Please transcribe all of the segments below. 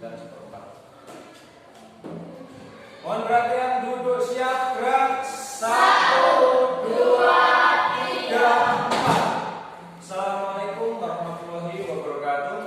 dan seperempat. Mohon perhatian, duduk siap, gerak. 1, 2, 3, 4. Assalamualaikum warahmatullahi wabarakatuh.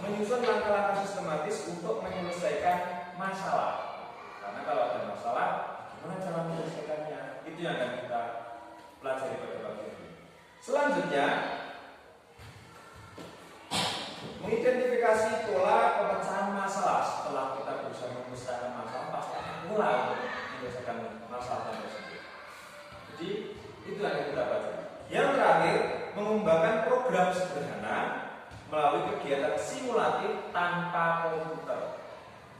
Menyusun langkah-langkah sistematis untuk menyelesaikan masalah. Karena kalau ada masalah, gimana cara menyelesaikannya? Itu yang akan kita pelajari pada pagi ini. Selanjutnya, mengidentifikasi pola pemecahan masalah. Setelah kita berusaha menyelesaikan masalah, pasti akan mulai untuk menyelesaikan masalah Itu yang kita baca. Yang terakhir, mengembangkan program sederhana melalui kegiatan simulatif tanpa komputer.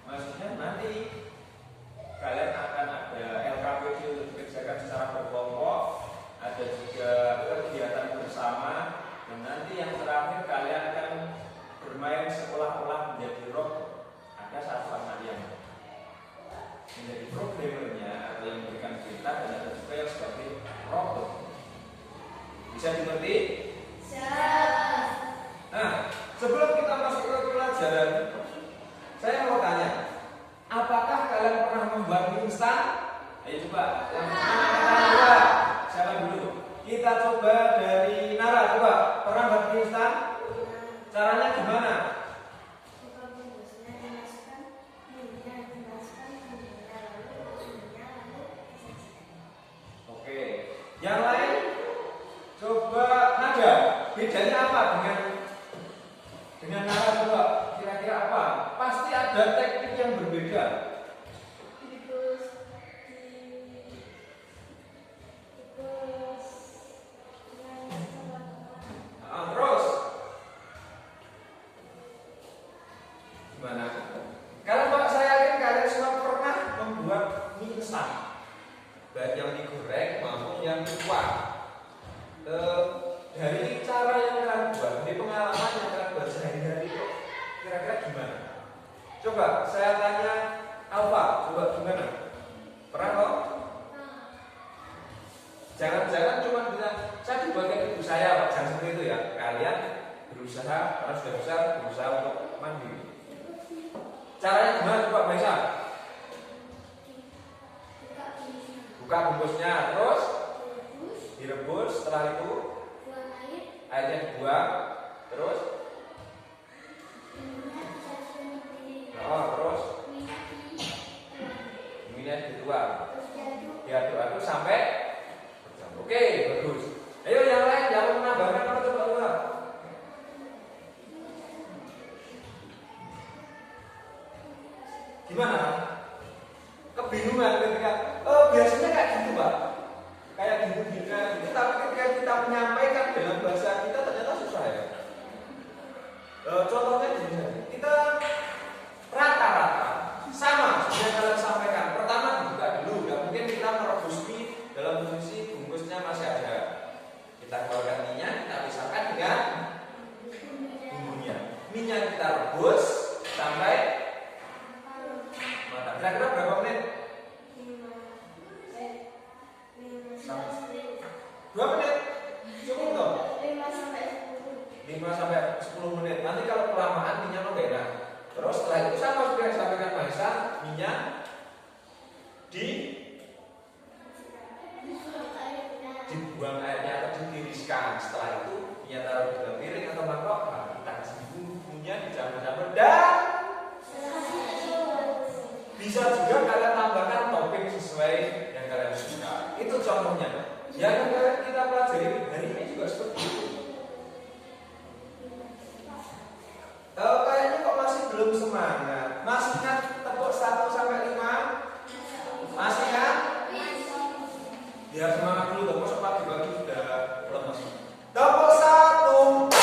Maksudnya nanti kalian akan ada LKPD untuk dikerjakan secara berkelompok, ada juga kegiatan bersama, dan nanti yang terakhir kalian akan bermain seolah-olah menjadi robot. Ada satu anak yang menjadi programmernya atau yang memberikan perintah, dan ada juga yang sebagai robot. Bisa dimengerti? Nah, sebelum kita masuk ke pelajaran, saya mau tanya, apakah kalian pernah membuat mie instan? Ayo coba, coba. Siapa dulu? Kita coba dari Nara, coba. Pernah buat mie instan? Caranya gimana? Oke, yang lain? Coba Nada, bedanya apa dengan Nara, coba kira-kira apa? Pasti ada teknik yang berbeda. Terus gimana? Kalau saya yakin kalian semua pernah membuat mie instan, baik yang digoreng maupun yang dikuah. Dari cara yang kalian buat, dari pengalaman yang kalian buat sehari-hari itu, kira-kira gimana? Coba saya tanya Alfa, coba gimana? Pernah kok? Jangan cuma bilang saya dibuatkan ibu saya, Pak. Jangan seperti itu ya. Kalian berusaha, karena sudah besar, berusaha untuk mandiri. Caranya gimana coba Maisa? Buka bungkusnya, terus direbus, setelah itu airnya dibuang, terus terus minyak dituang, diaduk-aduk sampai bercampur. Oke, bagus. Ayo yang lain yang mau menambahkan apa coba ulang. Gimana? Kebingungan ketika biasanya kayak gitu Pak, kayak gitu, tapi ketika kita menyampaikan dalam bahasa kita ternyata susah ya. Contohnya gini, kita rata-rata sama seperti yang kalian sampaikan. Pertama dibuka dulu, nggak mungkin kita merebus mie dalam posisi bungkusnya masih ada. Kita keluarkan minyak, kita pisahkan dengan bumbunya. Minyak kita rebus sampai matang. Kira-kira berapa menit? 2 menit? Cukup dong? 5 sampai 10 menit. Nanti kalau kelamaan minyak nggak enak. Terus setelah itu sama seperti yang disampaikan Maisa, minyak dibuang airnya atau ditiriskan. Setelah itu minyak taruh di dalam piring atau mangkok, kita kasih bumbunya dicampur-campur dan bisa juga kalian tambahkan topping sesuai yang kalian suka. Itu contohnya. Yang kita pelajari hari ini juga seperti itu. Kayaknya kok masih belum semangat. Masih kan tepuk 1 sampai 5? Masih kan? Biar semangat dulu, tepuk sempat dibagi sudah lemas. Tepuk 1.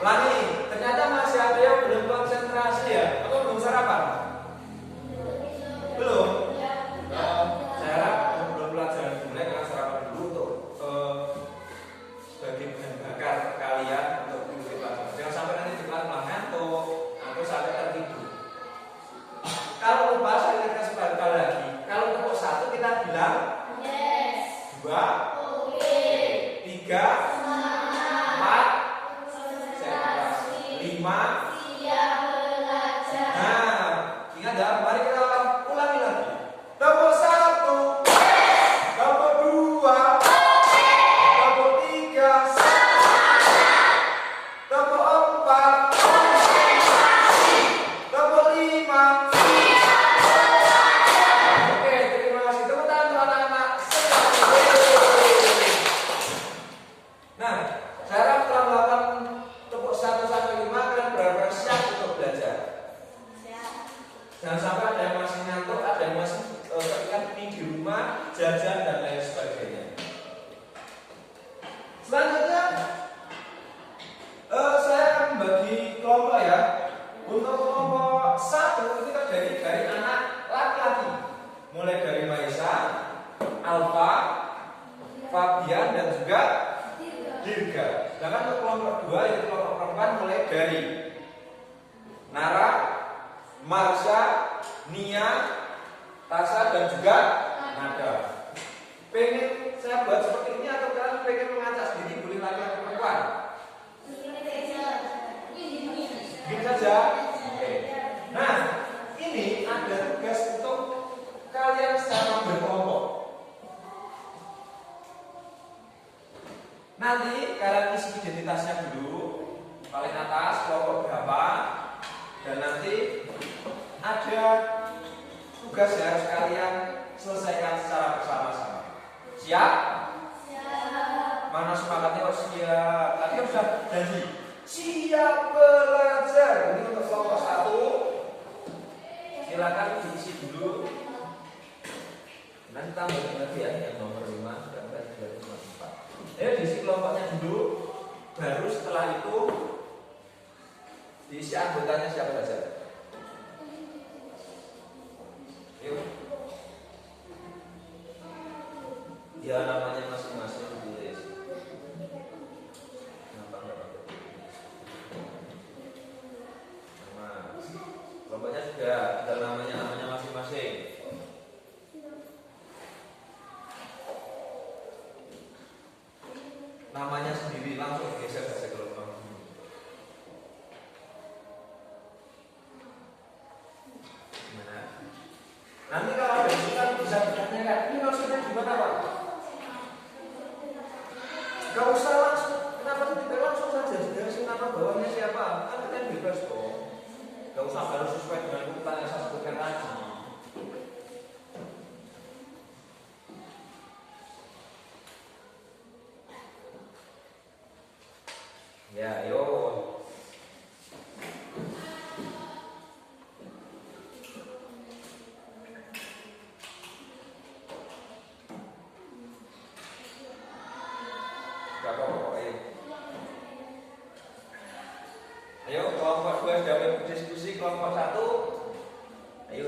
Ulangi. Ternyata masih ada yang belum konsentrasi ya? Atau belum sarapan? Belum? Saya harap sebelum pelajaran dimulai kalian sarapan dulu untuk sebagai bahan bakar kalian untuk mengikuti pelajaran. Jangan sampai nanti di kelas malah ngantuk atau sampai tertidur. Kalau lupa saya ingatkan sekali lagi. Kalau tepuk 1 kita bilang yes. 2 oke. 3 4 5 siap belajar. Nah, ingat ya, mari kita ulangi lagi. Tepuk 1, tepuk 2, tepuk 3, tepuk 4, tepuk 5. Oke, terima kasih. Tepuk tangan untuk anak-anak. Sedangkan untuk kelompok 2 yaitu kelompok perempuan mulai dari Nara, Marsha, Nia, Tasha dan juga Nada. Pengen saya buat seperti ini atau kalian pengen mengacak sendiri, boleh laki atau perempuan? Begini saja. Oke. Nah, ini ada tugas untuk kalian secara berkelompok. Nanti kalian isi identitasnya dulu, paling atas kelompok berapa, dan nanti ada tugas yang harus kalian selesaikan secara bersama-sama. Siap? Siap. Mana semangatnya? Oh siap. Tadi kan sudah janji. Siap belajar. Ini untuk kelompok 1. Silakan diisi dulu. Nanti tambahin lagi ya yang nomor 5 dan nomor 4. Diisi kelompoknya dulu. Baru setelah itu diisi anggotanya siapa saja. Yuk. Ya namanya masing-masing ditulis. Kenapa enggak pakai? Nama. Kelompoknya sudah ada namanya masing-masing. Namanya sendiri langsung geser saja kalau mau. Gimana? Nanti kalau ada kita bisa bertanya, ini maksudnya gimana Pak? Gak usah langsung, kenapa tidak langsung saja dijelasin nama bawahnya siapa? Kan kalian bebas kok. Gak usah harus sesuai dengan urutan yang saya sebutkan tadi. Ya, yo. Ayo kelompok 2 sudah berdiskusi, kelompok 1. Ayo.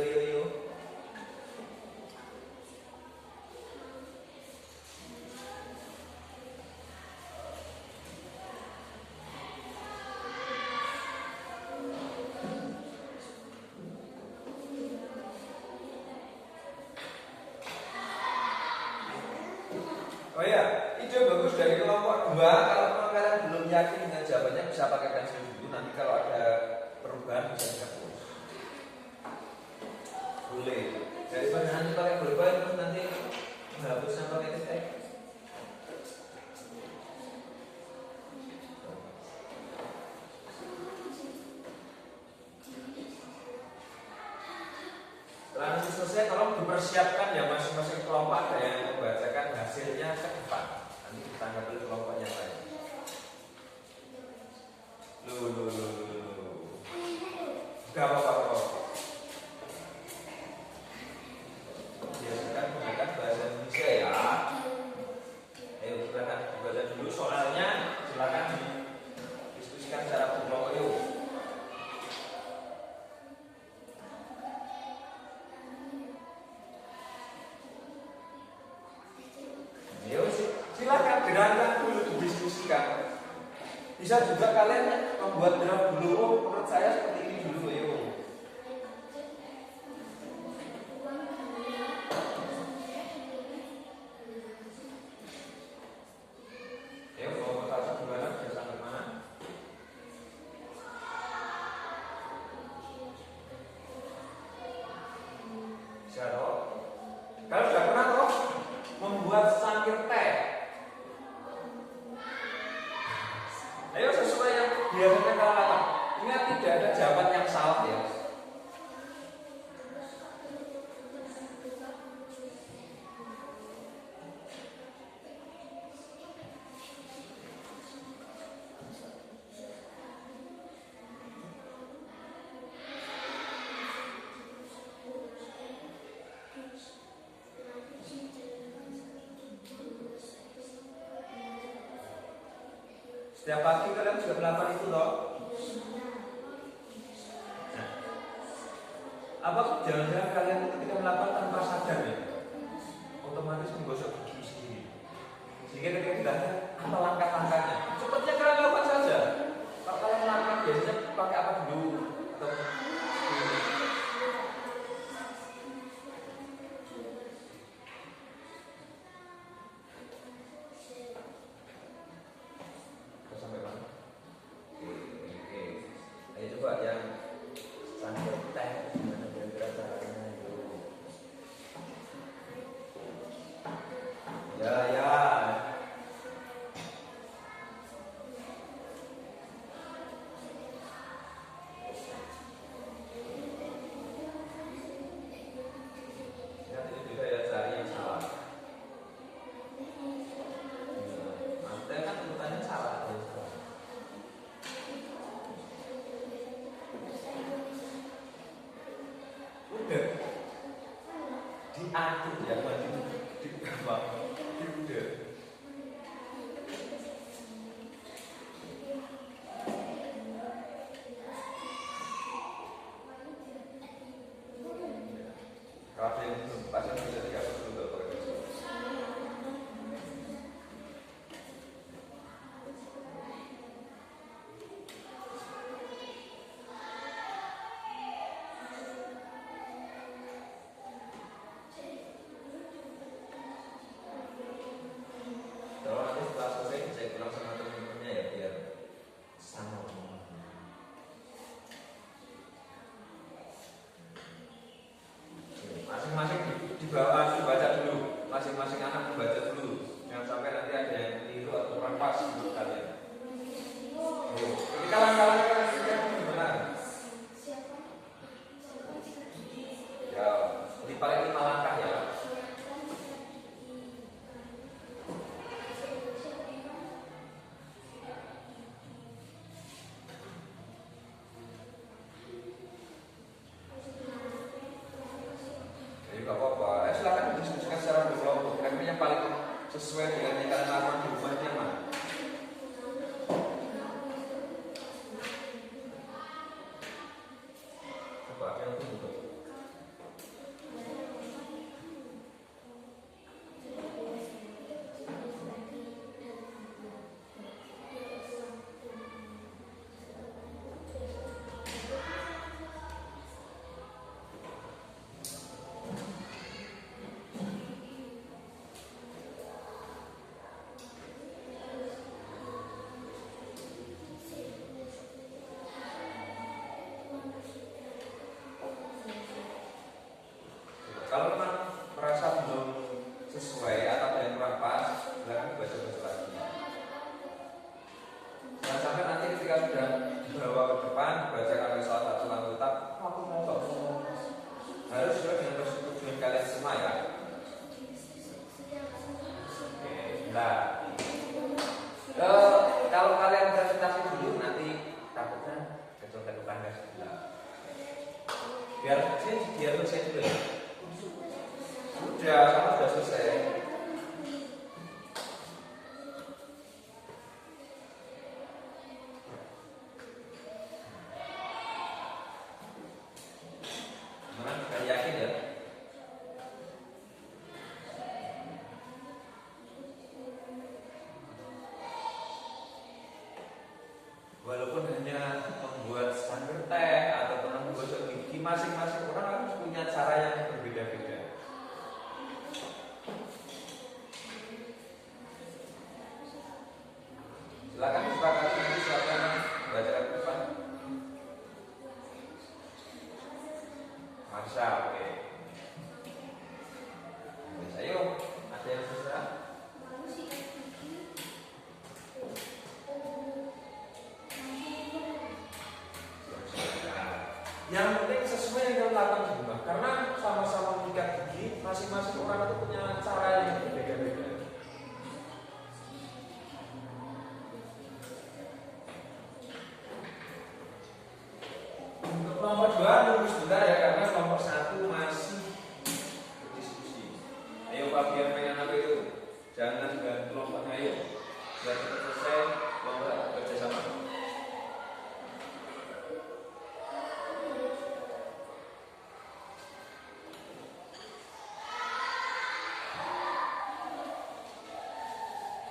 Oh ya, ide bagus dari kelompok 2. Kalau kalian belum yakin dengan jawabannya bisa pakai pensil dulu. Nanti kalau ada perubahan bisa dihapus. Boleh. Daripada nanti pakai boleh terus nanti menghapusnya pakai titik. Setelah itu selesai, tolong dipersiapkan ya masing-masing kelompok ada yang membacakan hasilnya ke depan. Nanti kita ngambil kelompok yang lain. Gak apa-apa. Biasakan menggunakan bahasa Indonesia ya. Ayo silakan dibaca dulu soalnya, silakan didiskusikan secara berkelompok yuk. Silakan gerakan dulu didiskusikan. Bisa juga kalian membuat draft dulu. Oh, menurut saya seperti ini dulu yuk. Ayo kelompok 1 gimana? Bisa sampai mana? Bisa toh? Kalau sudah pernah toh membuat cangkir teh. Ayo sesuai yang biasanya kalian lakukan. Ingat tidak ada jawaban yang salah ya. Setiap pagi kalian sudah melakukan itu loh. Nah, apa jangan-jangan kalian itu ketika melakukan tanpa sadar ya, otomatis menggosok gigi sendiri. Sehingga ketika ditanya apa langkah-langkahnya, sepertinya kalian Ya, ya. Lihat ini juga ya, cari yang salah. Nanti kan urutannya salah. Udah diatur ya, di udah. Kalau yang pasang bisa diatur dulu pakai. Kalau nanti setelah selesai saya pulang sama teman-temannya ya biar sama. Masing-masing dibaca dulu, masing-masing anak membaca dulu, jangan sampai nanti ada yang keliru atau kurang pas menurut kalian. Ketika langkah-langkah kan sudah benar. Ya, di paling 5 langkah ya. Gak apa-apa, silakan diskusikan secara berkelompok. Yang paling sesuai dengan yang kalian lakukan di rumah itu yang mana? Coba yang tunggu. Kalau memang merasa belum sesuai atau ada yang kurang pas, silakan baca-baca lagi. Jangan sampai nanti ketika sudah dibawa ke depan, dibacakan oleh salah satu anggota, aku mau harus sesuai dengan persetujuan kalian semua ya. Oke, nah, kalau kalian presentasi dulu nanti takutnya kecontek tetangga sebelah. Biar selesai dulu ya. Sudah selesai. Gimana? Kalian yakin ya? Walaupun hanya membuat standar teh atau membuat gigi, masing-masing orang harus punya cara yang berbeda-beda. Silakan disepakati nanti silakan baca ke depan. Marsha, oke. Ayo, ada yang susah? Yang penting sesuai yang kita lakukan di rumah. Karena sama-sama mengikat gigi, masing-masing orang itu punya cara yang berbeda-beda. Untuk kelompok 2 tunggu sebentar ya, karena kelompok 1 masih berdiskusi. Ayo Pak, biar mainan apa itu? Jangan ganti kelompoknya, ayo. Biar cepat selesai, kelompok kerja sama.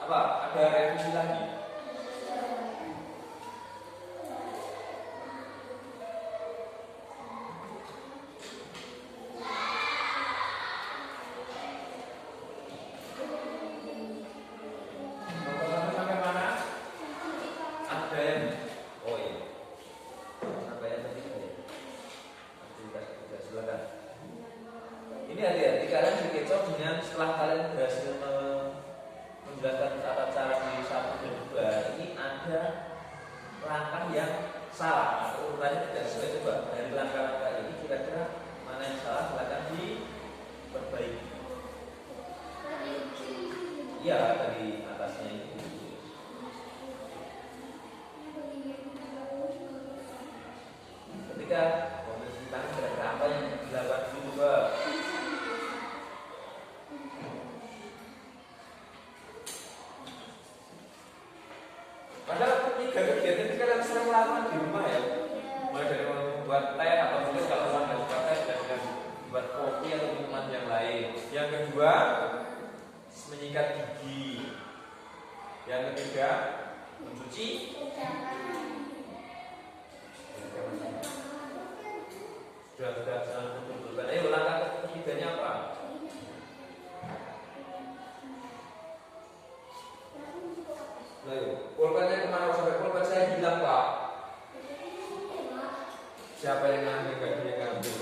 Apa? Ada revisi lagi? Ini hati-hati, kalian dikecoh dengan setelah kalian berhasil menjelaskan tata cara di 1 dan 2 ini ada langkah yang salah atau urutannya tidak sesuai. Coba dari langkah-langkah ini kira-kira mana yang salah, silakan diperbaiki. Iya, dari atasnya itu. Ketika memiliki tangan, kira-kira apa yang dilakukan dulu? Padahal tiga kegiatan ini kalian sering lakukan di rumah ya. Mulai dari membuat teh atau mungkin kalau orang nggak suka teh sudah dengan membuat kopi atau minuman yang lain. Yang kedua, menyikat gigi. Yang ketiga, mencuci. Sudah jangan kumpulkan. Ayo langkah ketiganya apa? Ayo, pulpennya kemana sampai pulpen saya hilang Pak? Siapa yang ngambil? Gak dia ngambil.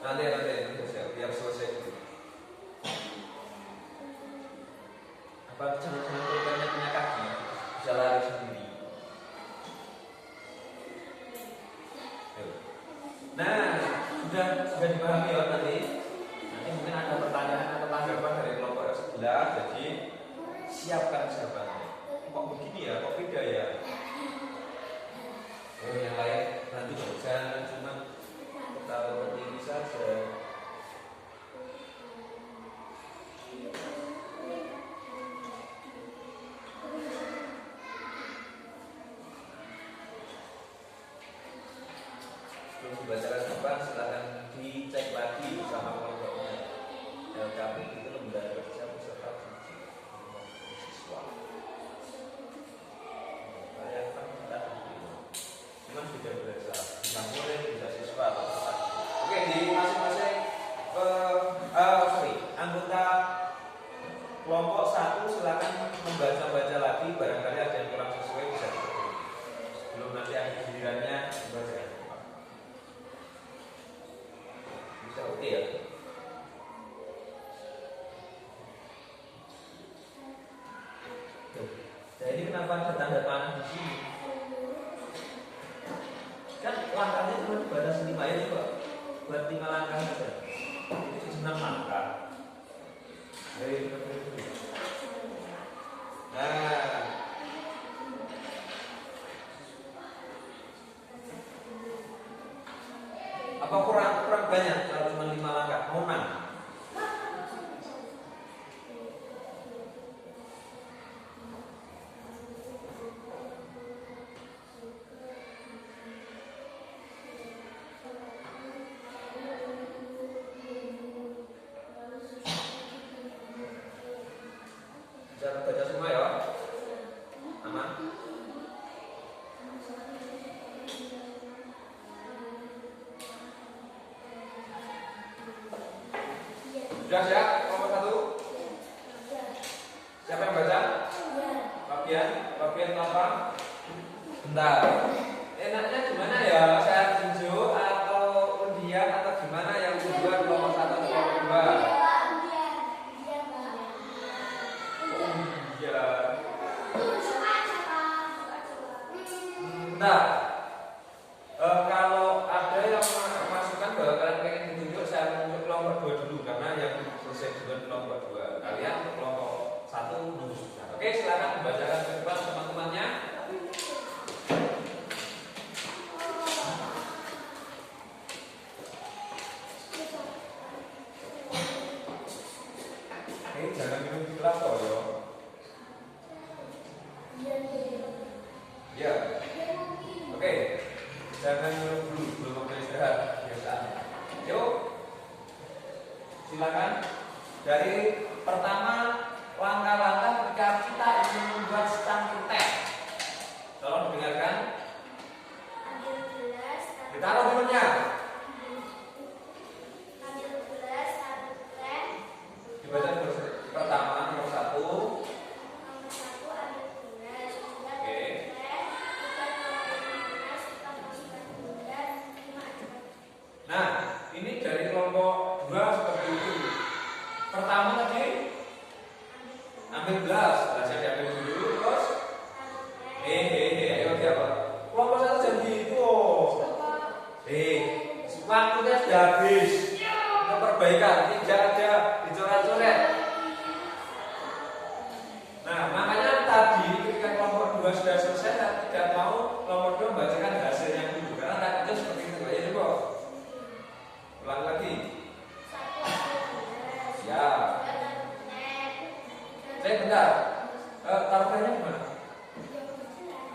Nanti biar selesai dulu. Apa jangan pulpennya punya kaki? Bisa lari sendiri. Nah, sudah dipahami ya nanti mungkin ada pertanyaan atau tanggapan dari kelompok sebelah. Jadi siapkan jawabannya. Kok begini ya? Kok beda ya? Oh, yang lain nanti jangan cuma ketawa berdiri saja. Sebelum dibacakan jawaban, silahkan dicek lagi bersama kelompoknya. LKP itu lembaga kerja peserta uji siswa. Kalian kan kita cuman beda beda. Bisa murid, bisa siswa atau apa. Oke, di masing-masing anggota kelompok 1 silakan membaca-baca lagi, barangkali ada yang kurang sesuai bisa diperbaiki. Sebelum nanti akhir gilirannya dibaca. Bisa oke ya? Nah ini kenapa ada tanda panah di sini? Kan langkahnya cuma dibatasi 5 ya coba. Buat 5 langkah saja. Itu 6 langkah. Nah, apa kurang banyak kalau cuma 5 langkah? Mau 6? Bisa baca semua ya? Aman? Sudah siap? Kelompok 1? Siapa yang baca? Fabian apa? Bentar. Enaknya gimana ya? Saya tunjuk atau undian atau gimana yang tujuan kelompok 1 atau kelompok 2? Nah, kalau ada yang memasukkan bahwa kalian pengen ditunjuk, saya menunjuk kelompok 2 dulu karena yang selesai dengan kelompok 2. Kalian kelompok 1 nunggu sebentar. Oke, silakan membacakan ke depan teman-temannya. Oke, jangan minum di kelas loh ya. Ya. Oke, jangan minum dulu belum waktu istirahat biasanya. Yuk, silakan. Dari pertama langkah-langkah ketika kita ingin membuat secangkir teh. Tolong dengarkan. Ditaruh minumnya. Dibaca pertama nomor 1. Nah, ini dari kelompok 2 seperti itu. Pertama tadi ambil gelas diambil dulu, terus ayo siapa? Kelompok satu jangan gitu. Waktunya sudah habis. Untuk perbaikan tidak ada dicoret-coret. Nah, makanya tadi ketika kelompok 2 sudah selesai, saya tidak mau kelompok 2 membacakan hasilnya dulu karena takutnya seperti itu. Ya, coba ulang lagi. Ya. Saya bentar. Taruhannya gimana?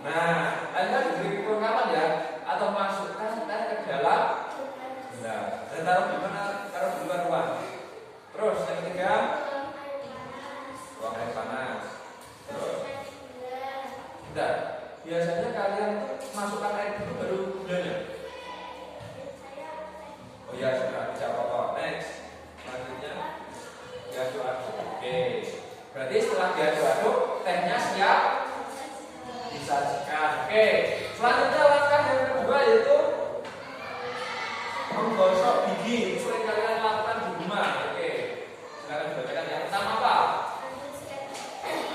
Nah, Anda diberi kelengkapan ya, atau masukkan teh ke dalam. Nah, saya taruh di mana? Taruh di luar ruang. Terus yang ketiga, ruang air panas. Terus, bentar. Biasanya kalian masukkan air itu baru gulanya. Oh ya sudah, tidak apa-apa. Next, selanjutnya diaduk-aduk. Oke. Berarti setelah diaduk-aduk, tehnya siap disajikan. Oke. Selanjutnya langkah yang kedua yaitu menggosok gigi. Sering kalian lakukan di rumah. Oke. Silakan dibacakan. Yang pertama apa?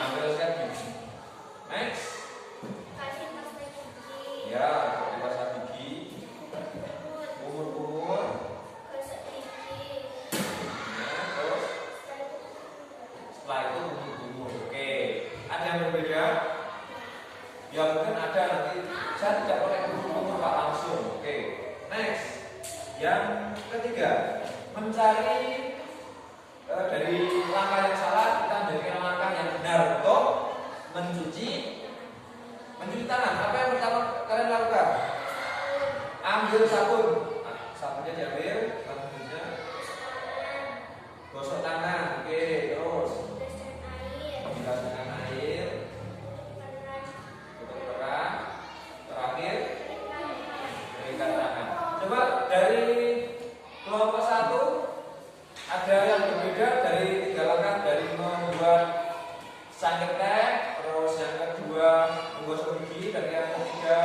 Ambil sikat gigi. Next. Ya, pasta gigi. Umur-umur. Nah, terus setelah itu umur. Oke. Ada yang berbeda? Ya mungkin ada nanti. Saya tidak pakai umur Pak langsung. Oke. Next. Yang ketiga, mencari dari langkah yang salah kita menjadikan langkah yang benar untuk mencuci tangan. Apa yang pertama kalian lakukan? Ambil sabun. Nah, sabunnya diambil, sabunnya gosok tangan. Oke, terus bilas dengan air, tutup keran, terakhir berikan tangan. Coba dari kelompok 1 ada yang berbeda dari 3 langkah, dari membuat sangkir teh, terus yang kedua menggosok gigi, dan yang ketiga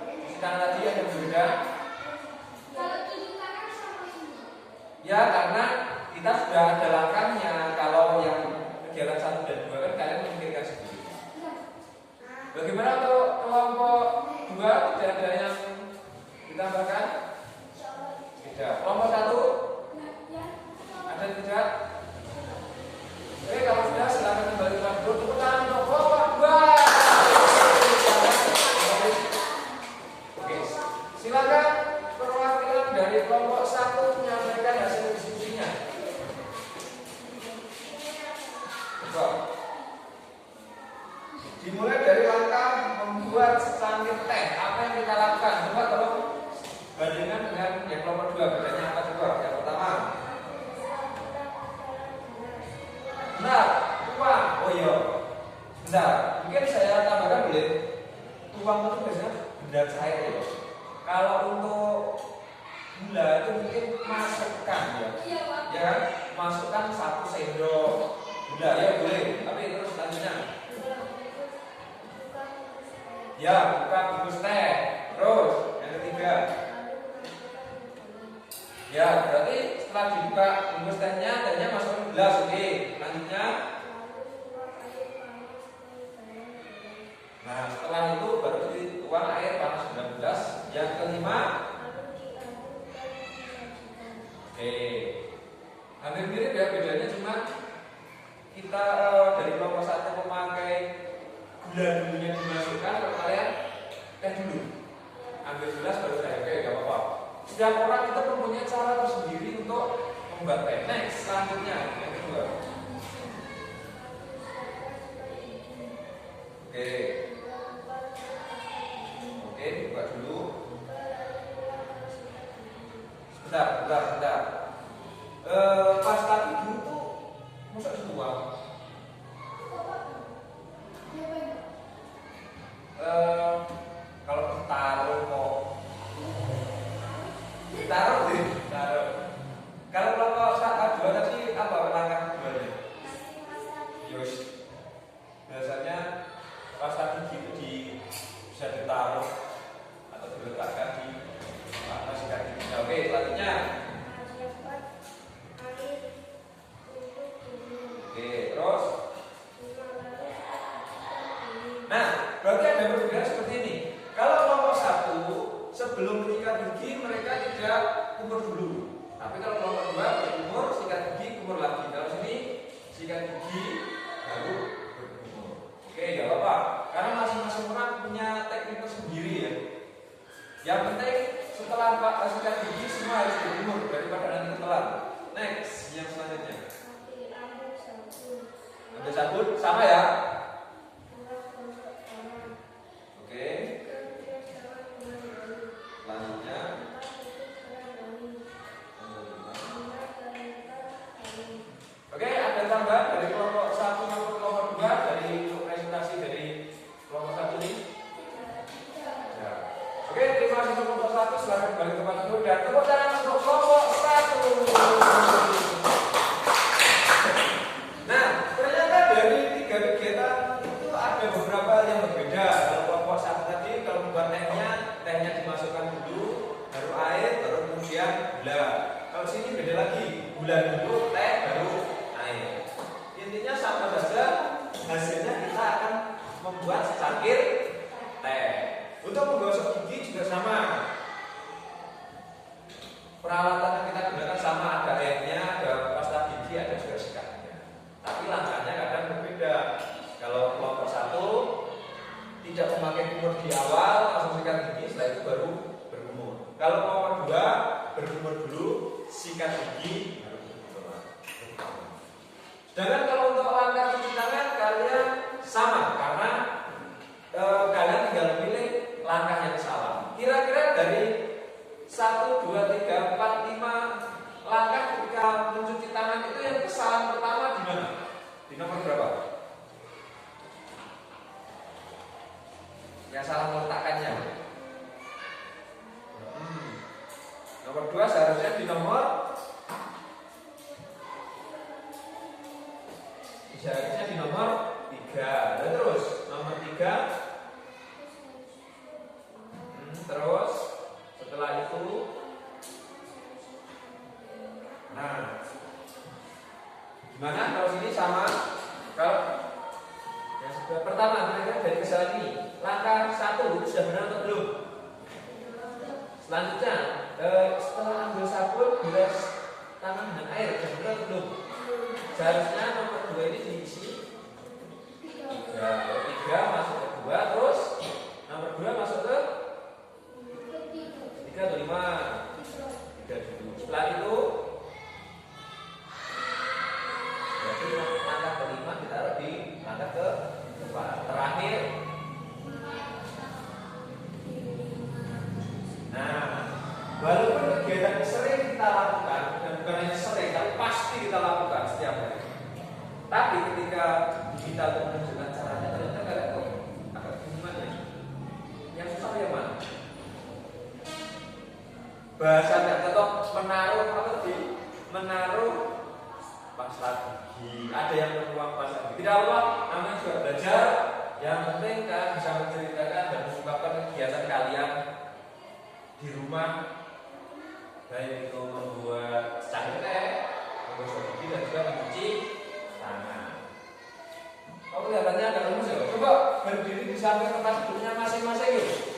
cuci tangan tadi ada yang berbeda. Ya karena kita sudah ada langkahnya. Kalau yang kegiatan 1 dan 2 kan kalian memikirkan sendiri. Bagaimana untuk kelompok 2? Tidak ada yang ditambahkan? Tidak. Kelompok 1? Ada tidak? Oke, kalau sudah silakan kembali ke kelompok 2. Tepuk tangan untuk kelompok 2. Oke, silakan perwakilan dari kelompok 1 menyampaikan hasil diskusinya. Coba. Dimulai dari langkah membuat secangkir teh. Apa yang kita lakukan? Coba tolong bandingkan dengan yang kelompok 2. Bedanya apa coba? Yang pertama. Benar, tuang. Oh iya. Bentar, mungkin saya tambahkan boleh. Tuang itu biasanya benda cair ya. Kalau untuk gula itu mungkin masukkan ya. Ya kan? Masukkan 1 sendok gula ya boleh. Tapi terus selanjutnya. Ya, buka bungkus teh. Terus yang ketiga. Ya, berarti setelah dibuka bungkus tehnya masukkan gelas. Oke, selanjutnya. Nah, setelah itu baru dituang air panas 19. Yang kelima. Oke. Hampir mirip ya, bedanya cuma kita dari kelompok 1 memakai gula dulunya dimasukkan, kalau kalian teh dulu. Ambil gelas baru teh. Oke, enggak apa-apa. Setiap orang itu mempunyai cara tersendiri untuk membuat teh. Next, selanjutnya yang kedua. Oke. Oke, buka dulu. Sebentar. Pas tadi dulu tuh masa dituang. Kalau ditaruh kok ditaruh. Kalau kelompok 2 tadi apa? sabun sama ya. Oke. Selanjutnya oke, ada tambahan dari kelompok 1 maupun kelompok 2 dari presentasi dari kelompok 1 ini? Ya. Oke, terima kasih untuk kelompok 1. Silakan kembali ke tempat dulu dan tepuk tangan untuk kelompok 1. Nah, ternyata dari 3 kegiatan itu ada beberapa yang berbeda. Kalau kelompok 1 tadi, kalau membuat tehnya dimasukkan dulu, baru air, baru kemudian gula. Kalau sini beda lagi, gula dulu, teh, baru air. Intinya sama saja, hasilnya kita akan membuat secangkir teh. Untuk menggosok gigi juga sama. Peralatan yang kita gunakan sama, ada airnya, ada pasta gigi, ada juga sikatnya. Tapi langkahnya kadang berbeda. Kalau kelompok 1 tidak memakai kumur di awal, langsung sikat gigi, setelah itu baru berkumur. Kalau kelompok 2 berkumur dulu, sikat gigi, baru berkumur. Sedangkan kalau untuk langkah cuci tangan kalian sama, karena kalian tinggal pilih langkah yang salah. Kira-kira dari 1, 2, 3, 4, 5 langkah ketika mencuci tangan itu yang kesalahan pertama di mana? Di nomor berapa? Yang salah meletakkannya. Nomor 2 seharusnya di nomor seharusnya di nomor 3. Dan terus nomor 3. Terus setelah itu, nah, gimana kalau sini sama? Kalau yang pertama kira-kira dari kesalahan ini, langkah 1 itu sudah benar atau belum? Selanjutnya, setelah ambil sabun, bilas tangan dengan air, sudah benar atau belum? Seharusnya nomor 2 ini diisi 3 masuk ke 2, terus nomor 2 masuk ke 3 atau 5? 3 dulu. Setelah itu berarti langkah kelima kita taruh di langkah ke depan. Terakhir, nah, walaupun kegiatan ini sering kita lakukan, dan bukan hanya sering, tapi pasti kita lakukan setiap hari. Tapi ketika kita menunjukkan caranya, ternyata kalian kok agak bingung ya. Yang susah yang mana? Bahasanya tetap menaruh apa tadi? Menaruh pasta gigi. Ada yang membuang pasta gigi. Tidak apa, namanya juga belajar. Yang penting kan bisa menceritakan dan mengungkapkan kegiatan kalian di rumah, baik itu membuat secangkir teh, menggosok gigi dan juga mencuci tangan. Kamu kelihatannya agak lemes ya? Coba berdiri di samping tempat duduknya masing-masing yuk.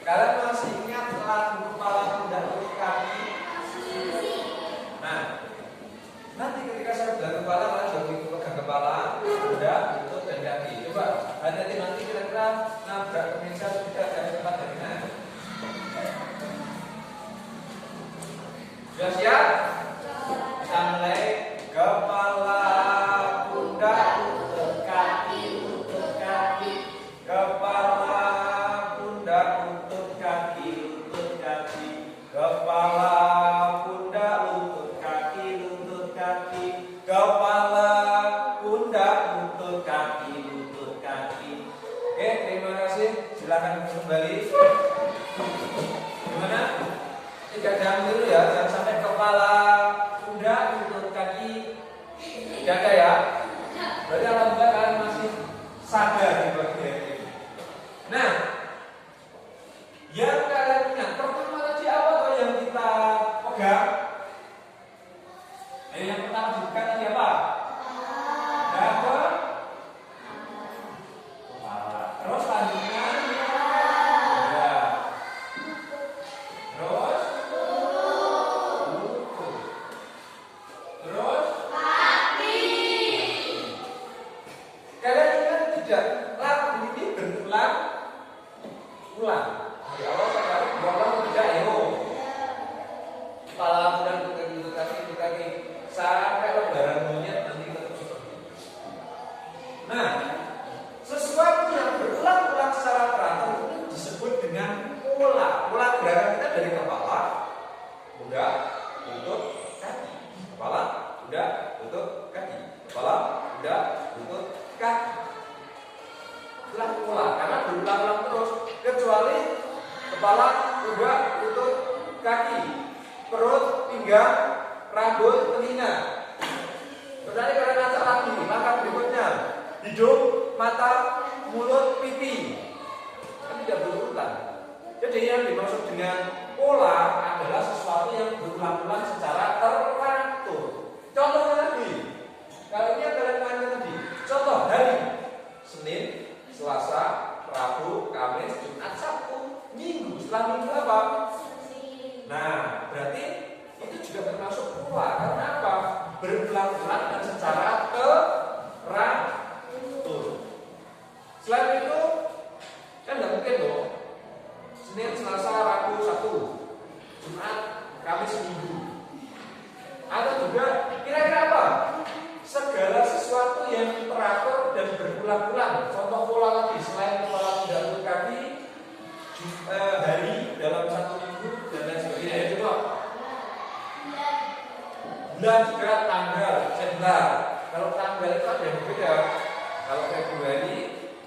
Kalian masih ingat lagu kepala pundak lutut kaki? Nah, nanti ketika saya bilang kepala, kalian sudah pegang kepala, pundak, lutut dan kaki. Coba hati-hati nanti kira-kira nabrak ke meja atau tidak dari tempat dari mana? Sudah siap? Kita mulai. Kepala, pundak, lutut kaki, kepala, pundak, lutut kaki, kepala, pundak, lutut kaki, kepala, pundak, lutut kaki. Oke, terima kasih. Silakan kembali. Gimana? Tidak jangan dulu ya, jangan sampai kepala, pundak, lutut kaki. Tidak ada ya? Berarti alhamdulillah kalian masih sadar di bagian ini. Nah, yang kalian ingat pertama tadi apa tuh yang kita pegang? Yang pertama dibuka tadi apa? Dada, kepala. Terus selanjutnya, ya. Terus, lutut. Terus, kaki. Kalian ingat tidak? Lagu ini berulang-ulang. Di awal sekali, berulang tidak, ayo. Kepala, pundak, lutut kaki, sampai lebaran monyet nanti ketemu seperti itu. Nah, sesuatu yang berulang-ulang secara teratur itu disebut dengan pola. Pola gerakan kita dari kepala, pundak, lutut, kaki. Kepala, pundak, lutut, kaki. Kepala, pundak, lutut, kaki. Itulah pola karena berulang-ulang terus, kecuali kepala, pundak, lutut, kaki, perut, pinggang, rambut, telinga. Berarti kalau ngacak lagi, langkah berikutnya hidung, mata, mulut, pipi. Kan tidak berurutan. Jadi yang dimaksud dengan pola adalah sesuatu yang berulang-ulang secara teratur. Contohnya tadi, kalau ini adalah kalian tadi. Contoh hari Senin, Selasa, Rabu, Kamis, Jumat, Sabtu, Minggu. Setelah Minggu apa? Nah, berarti itu juga termasuk pola. Karena apa? Berulang-ulang dan secara teratur. Selain itu, kan nggak mungkin loh. Senin, Selasa, Rabu, Sabtu, Jumat, Kamis, Minggu. Atau juga kira-kira apa? Segala sesuatu yang teratur dan berulang-ulang. Contoh pola lagi selain pola pundak lutut kaki, hari dalam satu minggu dan lain sebagainya. Ya coba. Bulan juga tanggal, sebentar. Kalau tanggal itu ada yang beda. Kalau Februari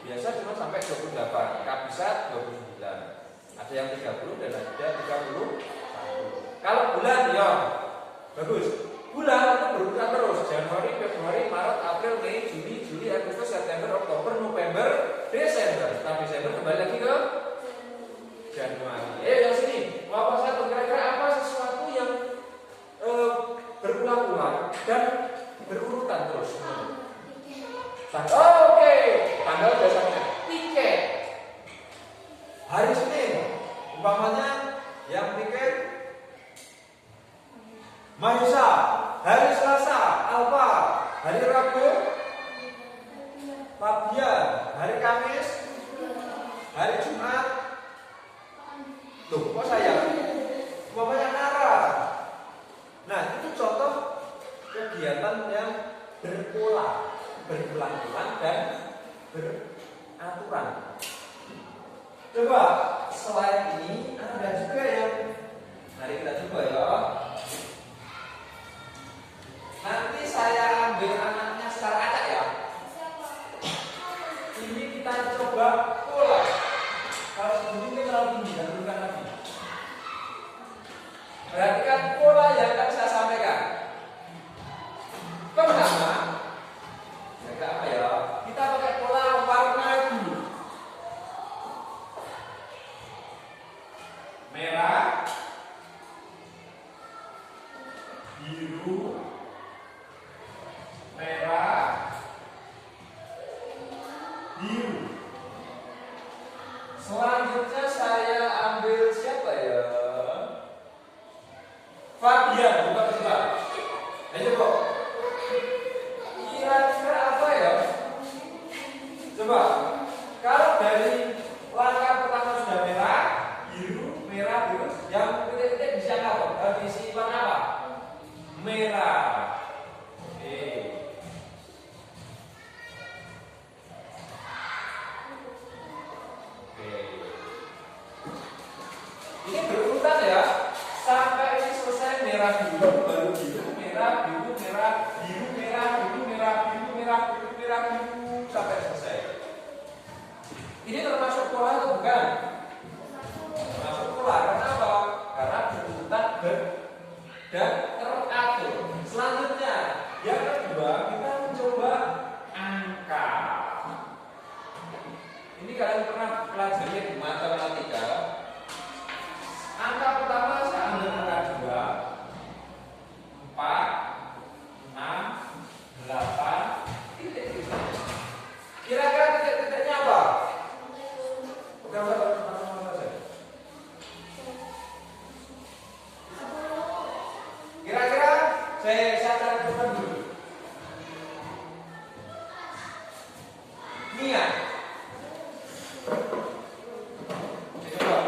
biasa cuma sampai 28, Kabisat 29. Ada yang 30 dan ada 31. Kalau bulan ya bagus. Bulan itu berurutan terus. Januari, Februari, Maret, April, Mei, Juni, Juli, Agustus, September, Oktober, November, Desember. Setelah Desember kembali lagi ke Januari. Yang sini. Bapak satu kira-kira apa sesuatu yang berulang-ulang dan berurutan terus. Oke, tanggal biasanya tiket. Hari Senin, umpamanya yang tiket Mahisa. Hari Selasa, Alfa. Hari Rabu, Fabian. Hari Kamis, hari Jumat. Tuh, kok saya? Umpamanya Nara. Nah, itu contoh kegiatan yang berpola, berulang-ulang dan beraturan. Coba selain ini ada juga yang mari kita coba ya. Nanti saya ambil anaknya secara acak ya. Ini kita coba pola. Kalau sebelumnya terlalu tinggi dan bukan lagi. Perhatikan pola yang akan saya sampaikan. Pertama, jaga apa ya? Kita pakai pola warna biru. Merah, biru, merah, biru. Selanjutnya saya ambil siapa ya? Fabian, bukan coba. Ayo kok. Kira-kira apa ya? Coba. Kalau dari langkah pertama sudah merah, biru, yang titik-titik bisa apa? Diisi warna apa? Merah. Oke. Ini berurutan ya. Sampai ini selesai merah biru, baru biru, merah, biru, merah, biru, merah, biru, merah, biru, merah, biru, merah, biru sampai selesai. Ini termasuk pola atau bukan? Termasuk pola. Karena apa? Karena berurutan dan teratur. Selanjutnya, yang kedua kita mencoba angka. Ini kalian pernah pelajari di matematika. Angka pertama saya ambil angka 2, 4, 6, 8, titik. Kira-kira titik-titiknya apa? Bukan saja. Kira-kira saya cari dulu. Niat. Coba.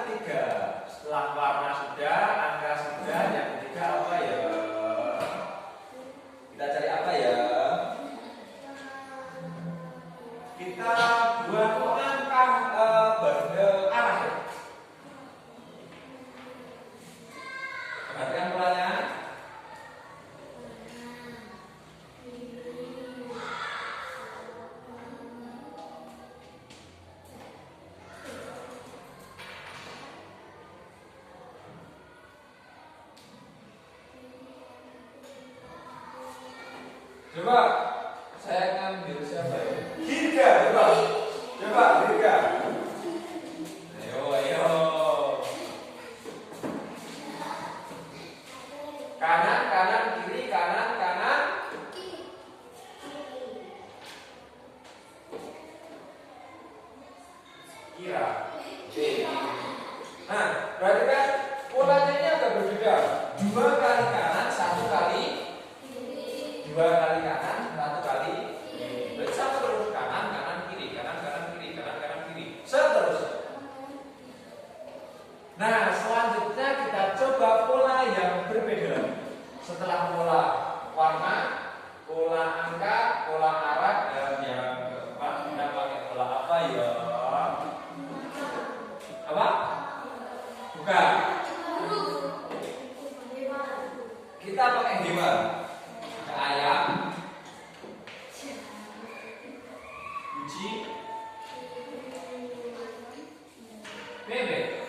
ketiga. Setelah warna sudah, angka sudah, yang ketiga apa ya? Kita cari apa ya? Kita buat langkah arah ya. Perhatikan polanya. Coba saya ngambil siapa ya? Dirga, coba Dirga. Ayo. Kanan, kiri, kanan. Kira. Nah, berarti kan polanya ini agak berbeda. 2 kali kanan, 1 kali. 2 kali kanan, 1 kali. Berarti sama terus kanan, kiri, kanan, kiri. Seterusnya. Nah, selanjutnya kita coba pola yang berbeda. Setelah pola warna, pola angka, pola arah, dan yang keempat kita pakai pola apa ya? Apa? Bukan. Kita pakai hewan. Ada ayam, kucing, bebek.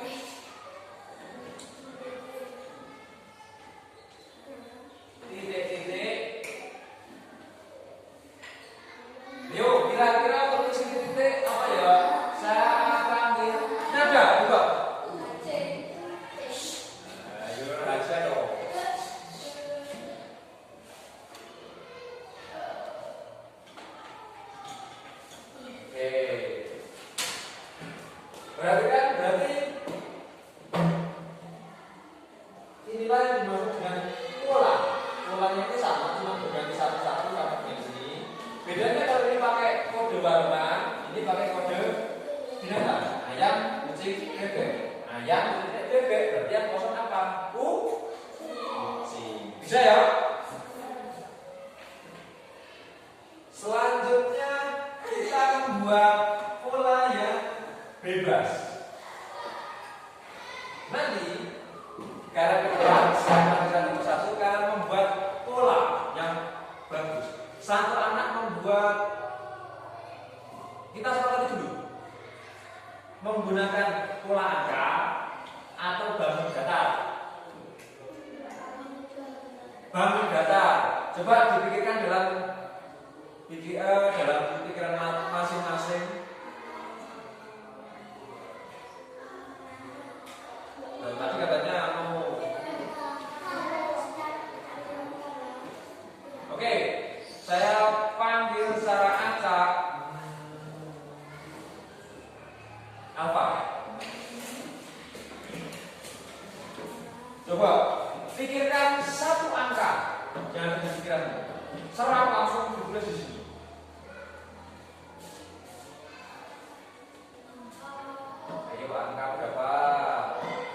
Titik-titik. Yuk, kira-kira untuk titik-titik apa ya? Saya panggil nada, coba. Ayo rahasia dong. Oke. Berarti inilah yang dimaksud dengan pola. Polanya ini sama, cuma berganti satu-satu sama dengan sini. Bedanya kalau ini pakai kode warna, ini pakai kode binatang. Ayam, kucing, bebek. Ayam, kucing, bebek. Berarti yang kosong apa? Kucing. Bisa ya? Selanjutnya kita membuat pola yang bebas. Nanti karena kita satu persatu karena membuat pola yang bagus. Satu anak membuat, kita sepakati dulu menggunakan pola angka atau bangun datar. Bangun datar. Coba dipikirkan dalam pikiran masing-masing. Tadi katanya mau. Oke, saya panggil secara acak. Apa? Coba pikirkan satu angka yang ada di pikiranmu. Serap langsung ditulis di sini. Ayo angka berapa?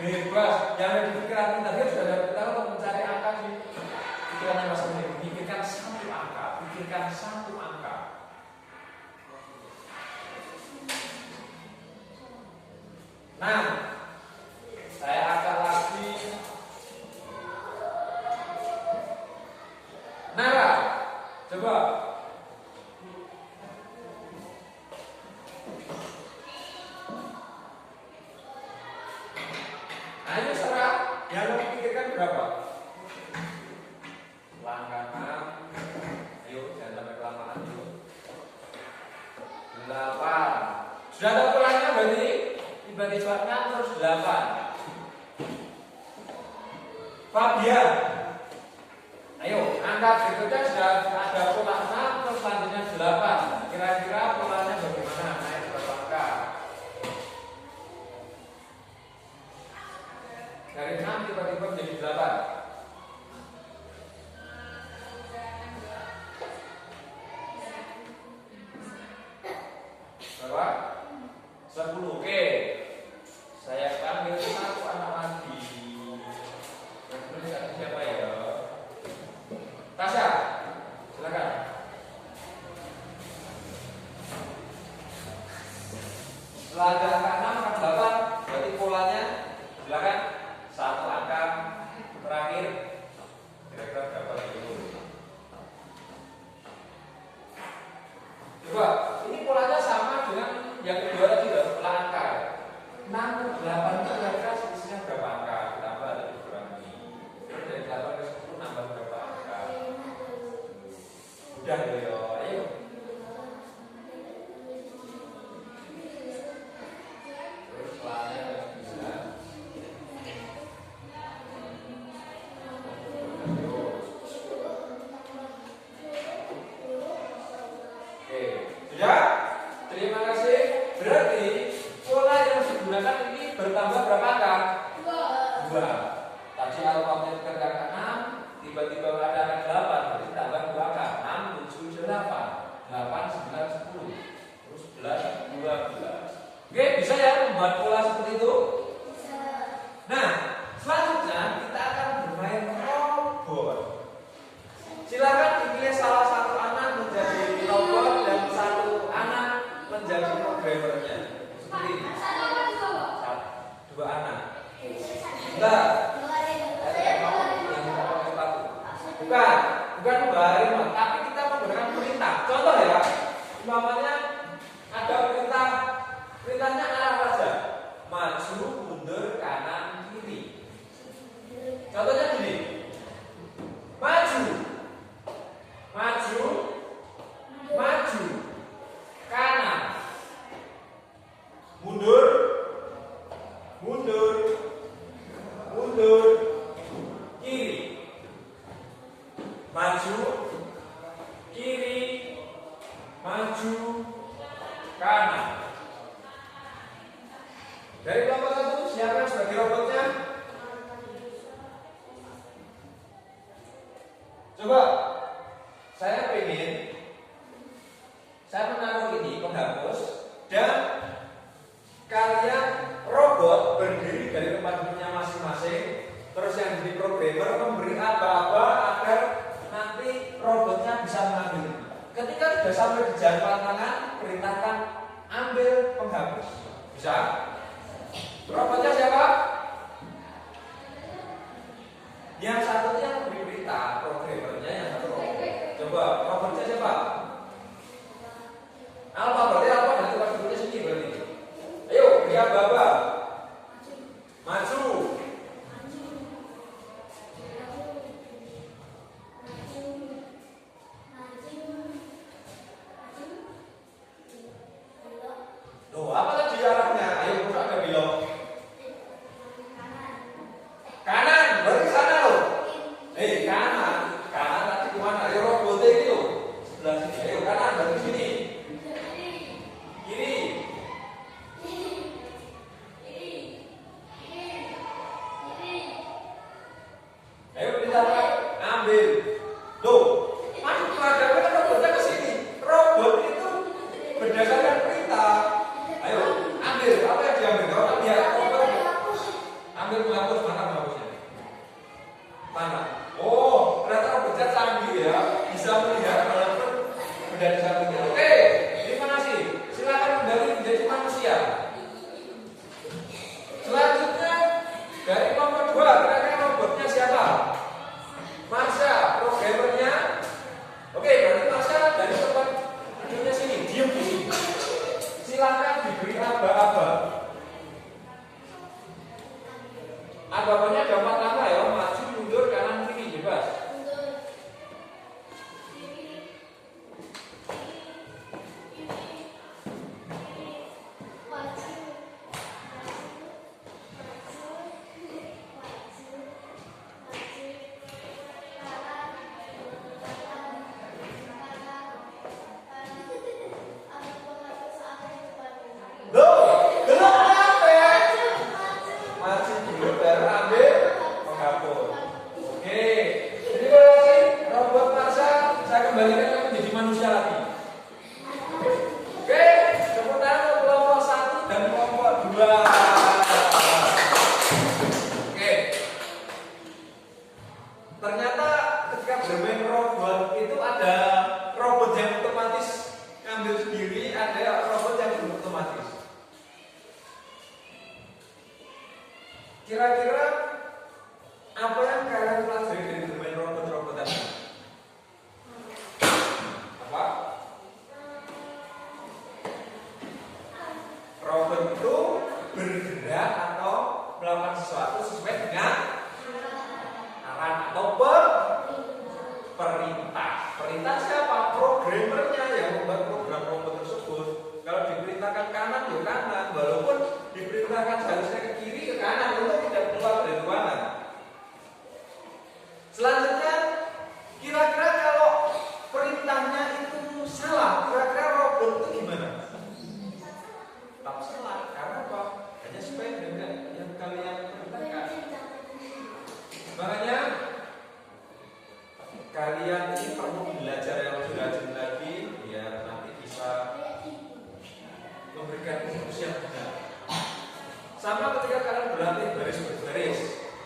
Bebas. Yang ada di pikiranmu tadi sudah ada kita untuk mencari angka di pikirannya masing-masing. Pikirkan satu angka. Nah, saya akan lagi Nara. Coba. Ayo serah. Yang lo pikirkan berapa? Langkah 6. Ayo jangan sampai kelamaan dulu. 8. Sudah tahu polanya berarti? Tiba-tiba 6 terus 8. Fabian. Ayo, angka berikutnya sudah ada pola 6 terus selanjutnya 8. Kira-kira polanya bagaimana? Naik berapa angka? Dari 6 tiba-tiba menjadi 8. Berapa? 10. Oke. Saya panggil 2. Tadi kalau kamu ke angka 6, tiba-tiba ada angka 8, berarti tambah 2 angka. 6, 7, 8, 8, 9, 10, terus 11, 12. Oke, bisa ya membuat pola seperti itu? Nah, selanjutnya kita akan bermain robot. Silakan dipilih salah satu anak menjadi robot dan satu anak menjadi programmernya. Seperti ini. 2 anak. Bentar. Bukan membaring, tapi kita menggunakan perintah. Contoh ya, umpamanya ada perintahnya arah saja, maju, mundur, kanan, kiri. Contohnya gini, maju, kanan, mundur, kiri, maju, kiri, maju, kanan. Dari kelompok 1 siapa sebagai robotnya? Coba, saya menaruh ini penghapus dan kalian robot berdiri dari tempat duduknya masing-masing. Terus yang jadi programmer memberi aba-aba agar nanti robotnya bisa mengambil. Ketika sudah sampai di jangkauan tangan, perintahkan ambil penghapus. Bisa? Robotnya siapa? Yang satunya memberi perintah, programmernya yang satu robot. Coba, robotnya siapa? Alpha, berarti Alpha dari tempat duduknya sini berarti. Ayo, dia baba. Maju. Loh, apa tadi arahnya? Ayo, buka ke belok. Kanan, berarti sana loh. Kanan. Kanan tadi kemana? Ayo robotnya itu. Sebelah sini. Ayo kanan, berarti sini. Kiri. Ayo kita ambil. Loh, masuk programnya kan robotnya ke sini. Robot itu berdasarkan perintah. Ayo ambil. Apa yang diambil? Kalau lihat robot, ambil penghapus. Mana penghapusnya? Mana? Oh, ternyata robotnya canggih ya. Bisa melihat walaupun benda di sampingnya. Oke, terima kasih. Silakan kembali menjadi manusia. Selanjutnya dari kelompok 2, kira-kira robotnya siapa? Marsha, programmernya. Oke, berarti Marsha dari tempat duduknya sini, diam di sini. Silakan diberi aba-aba. Aba-abanya ada 4 langkah ya, maju, mundur, kanan, kiri, bebas. Maju dulu baru ambil penghapus. Oke, terima kasih robot Marsha. Saya kembalikan kamu menjadi manusia lagi. Oke, tepuk tangan untuk kelompok 1 dan kelompok 2. Oke, ternyata ketika bermain robot itu ada robot yang otomatis ngambil sendiri, ada robot yang belum otomatis. Kira-kira apa yang kalian pelajari dari bermain robot-robot tadi? Apa? Robot itu bergerak atau melakukan sesuatu sesuai dengan arahan atau perintah. Perintah siapa? Programmernya yang membuat program robot tersebut. Kalau diperintahkan kanan, ya kanan. Walaupun diperintahkan seharusnya ke kiri, ke kanan, untuk tidak keluar dari ruangan. Selanjutnya, kira-kira kalau perintahnya itu salah, kira-kira robot itu gimana? Tetap salah. Karena apa? Hanya supaya dengan yang kalian perintahkan. berlatih baris berbaris.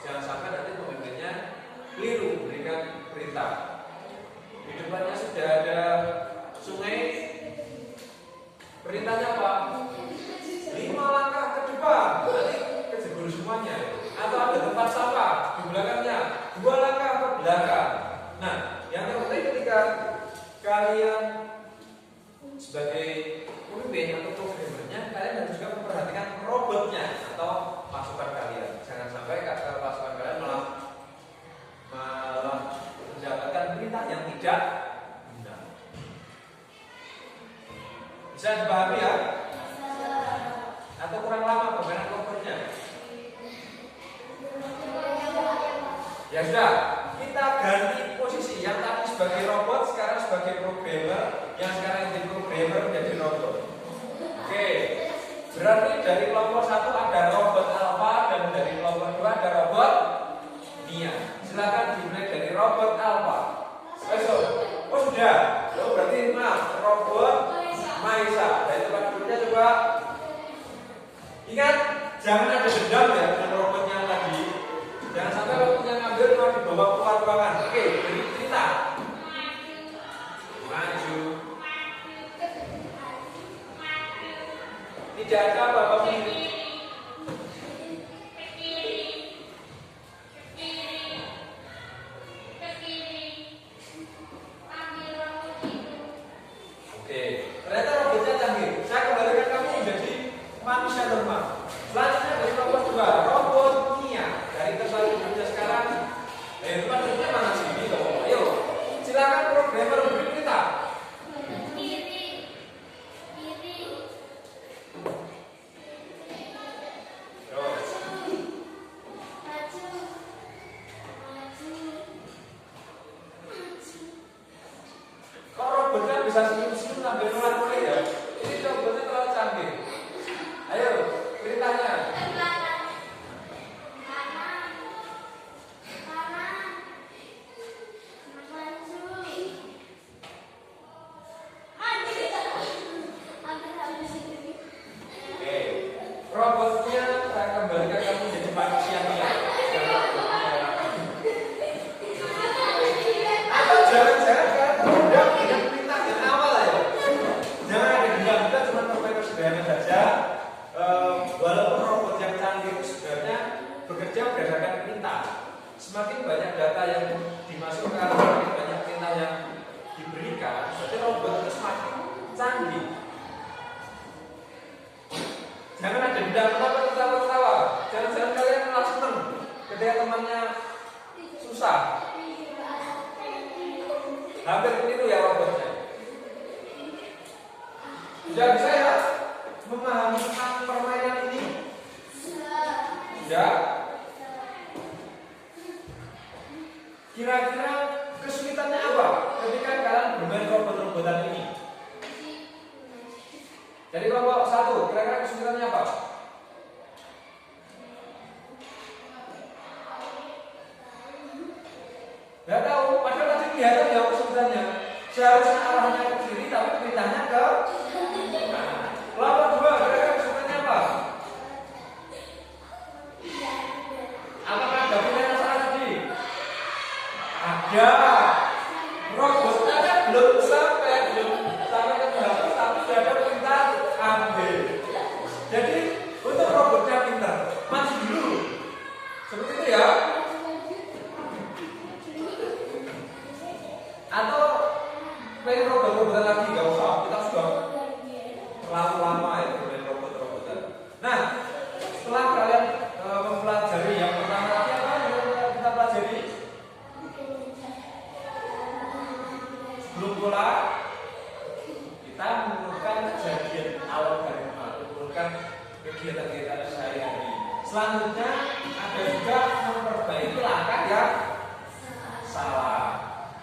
Jangan sampai nanti pemimpinnya keliru memberikan perintah. Di depannya sudah ada sungai, perintahnya apa? 5 langkah ke depan, nanti kejebur semuanya. Atau ada tempat sampah di belakangnya, 2 langkah ke belakang. Nah, yang terpenting ketika kalian sebagai pemimpin atau programmernya, kalian harus juga memperhatikan robotnya atau pasukan kalian. Jangan sampai pasukan kalian malah mendapatkan perintah yang tidak benar. Bisa dipahami ya? Atau kurang lama pembenahan robotnya? Ya sudah, kita ganti posisi. Yang tadi sebagai robot, sekarang sebagai programmer. Yang sekarang jadi programmer menjadi robot. Oke, berarti dari kelompok 1 ada robot Alpha dan dari kelompok 2 ada robot Mia. Silakan dimulai dari robot Alpha. Besok. Oh sudah. Oh berarti maaf, robot Maisa. Dari tempat duduknya coba. Ingat, jangan ada dendam ya dengan robotnya tadi. Jangan sampai waktunya ngambil mau dibawa keluar ruangan. Oke, beri cerita. Maju. Tidak ada apa-apa ini. Oke, ternyata robotnya canggih. Saya kembalikan kamu menjadi manusia normal. Selanjutnya dari robot 2, robot Mia. Dari tempat tidurnya sekarang, tempat tidurnya mana sini loh? Ayo, silakan programmer beri perintah. Kok robotnya bisa senyum-senyum sambil nular-nular ya? Ini robotnya terlalu canggih. Ayo, perintahnya. Oke, robotnya saya kembalikan kamu jadi manusia Mia. Atau jangan-jangan kalian udah punya perintah yang awal ya. Jangan ada dendam, kita cuma permainan sederhana saja. Walaupun robot yang canggih itu sebenarnya bekerja berdasarkan perintah. Semakin banyak data yang dimasukkan, semakin banyak perintah yang diberikan, berarti robot itu semakin canggih. Jangan ada dendam, kenapa ketawa-ketawa? Jangan-jangan kalian malah seneng ketika temannya susah. Hampir keliru ya robotnya. Sudah bisa ya memahami permainan ini? Sudah? Kira-kira kesulitannya apa ketika kalian bermain robot-robotan ini? Dari kelompok 1, kira-kira kesulitannya apa? Gak tahu, padahal tadi kelihatan ya kesulitannya. Seharusnya arahnya ke kiri, tapi perintahnya ke kanan. Kelompok 2, kira-kira kesulitannya apa? Apakah ada pilihan yang salah tadi? Ada. Robotnya kan belum sampai ke belakang, tapi sudah ada perintah ambil. Jadi untuk robotnya pintar, maju dulu. Seperti itu ya. Atau main robot-robotan lagi, nggak usah. Kita sudah terlalu lama ya main robot-robotan. Nah, setelah kalian mempelajari yang pertama tadi apa yang kita pelajari? Sebelum bola, kita mengumpulkan kejadian algoritma, mengumpulkan kegiatan-kegiatan sehari-hari. Selanjutnya ada juga memperbaiki langkah yang salah.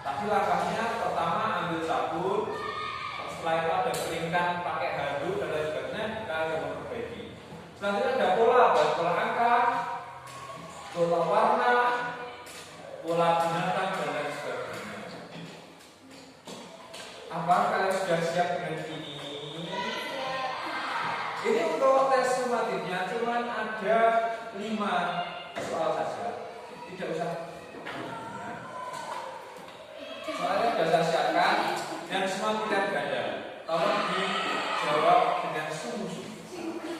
Tadi langkahnya pertama ambil sabun, setelah itu ada keringkan pakai handuk dan lain sebagainya, kita akan memperbaiki. Selanjutnya ada pola angka, pola warna, pola binatang dan lain sebagainya. Apakah kalian sudah siap dengan ini? Ini untuk tes sumatifnya cuma ada 5 soal saja, tidak usah. Soalnya sudah saya siapkan dan semua pilihan ganda. Tolong dijawab dengan sungguh-sungguh.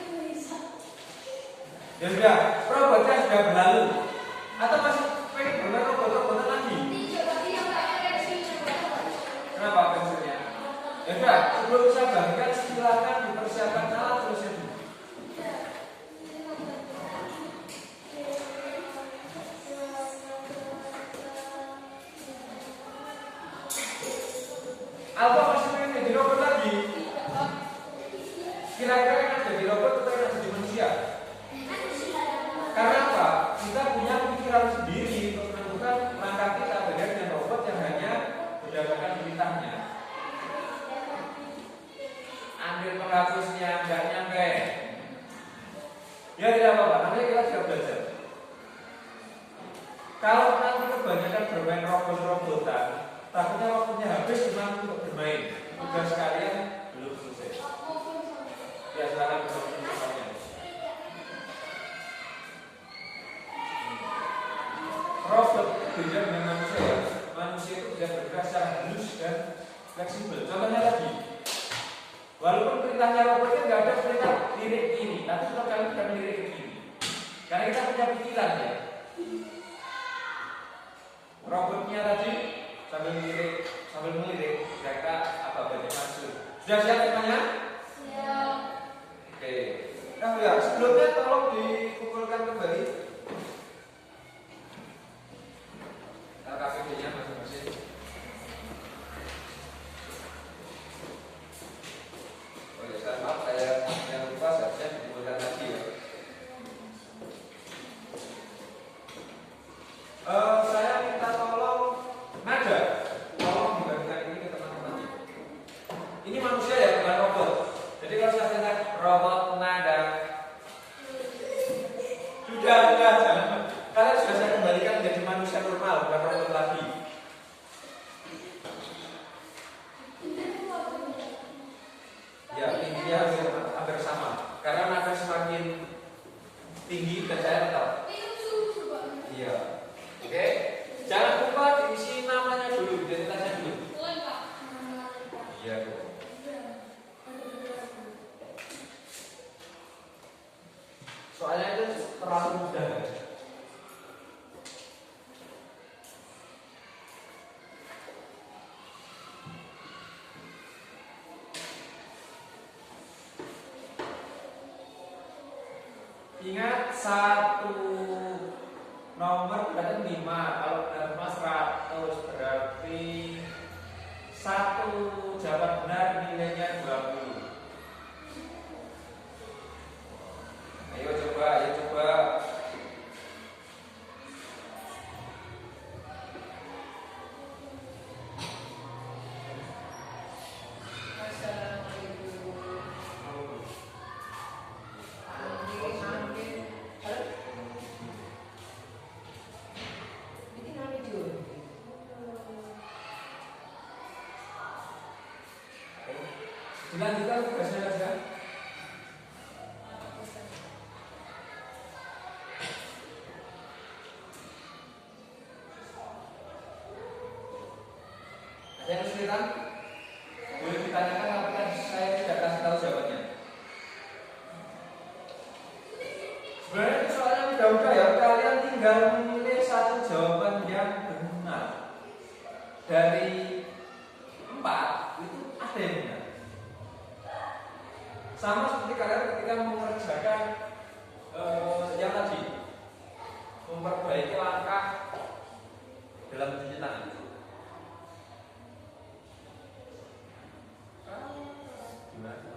Ya sudah, robotnya sudah berlalu. Atau masih pengen bermain robot-robotan lagi? Kenapa pensilnya? Ya sudah, sebelum saya bagikan silakan dipersiapkan alat tulisnya dulu. Alfa masih pengen jadi robot lagi? Kira-kira yang jadi robot atau yang jadi manusia? Karena apa? Kita punya pikiran sendiri untuk menentukan langkah kita beda dengan robot yang hanya berdasarkan perintahnya. Ambil penghapusnya, nggak nyampe. Ya tidak apa-apa, namanya kita sudah belajar. Kalau nanti kebanyakan bermain robot-robotan, takutnya waktunya habis cuma untuk bermain. Tugas kalian belum selesai. Ya silakan bertanya. Robot beda dengan manusia ya. Manusia itu bisa bergerak secara halus dan fleksibel. Contohnya lagi, walaupun perintahnya robotnya nggak ada perintah lirik kiri, tapi kalau kalian bisa melirik ke kiri, karena kita punya pikiran ya. Robotnya tadi sambil melirik, kira-kira apa banyak maksud. Sudah siap semuanya? Siap. Oke. Nah ya, sebelumnya tolong dikumpulkan kembali KPD-nya masing-masing. Oh ya, maaf saya yang lupa seharusnya dikumpulkan lagi ya. Saya minta tolong nada, tolong dibagikan ini ke teman-teman. Ini manusia ya, bukan robot. Jadi kalau saya katakan robot nada, sudah jangan. Kalian sudah saya kembalikan menjadi manusia normal, bukan robot lagi. Ya, tingginya hampir sama. Karena nada semakin tinggi dan saya tahu. Iya. Oke, jangan lupa diisi namanya dulu, identitasnya dulu. Iya, Bu. Soalnya itu terlalu mudah. Ingat satu nomor berarti 5, kalau benar 100 berarti satu jawaban benar nilainya 20. Ayo coba. Dilanjutkan tugasnya saja. Ada yang kesulitan? Boleh ditanyakan, tapi kan saya tidak kasih tahu jawabannya. Sebenarnya itu soalnya mudah-mudah ya. Kalian tinggal memilih satu jawaban yang benar. Dari 4 itu ada yang benar. Sama seperti kalian ketika mengerjakan yang tadi, memperbaiki langkah dalam cuci tangan. Gimana?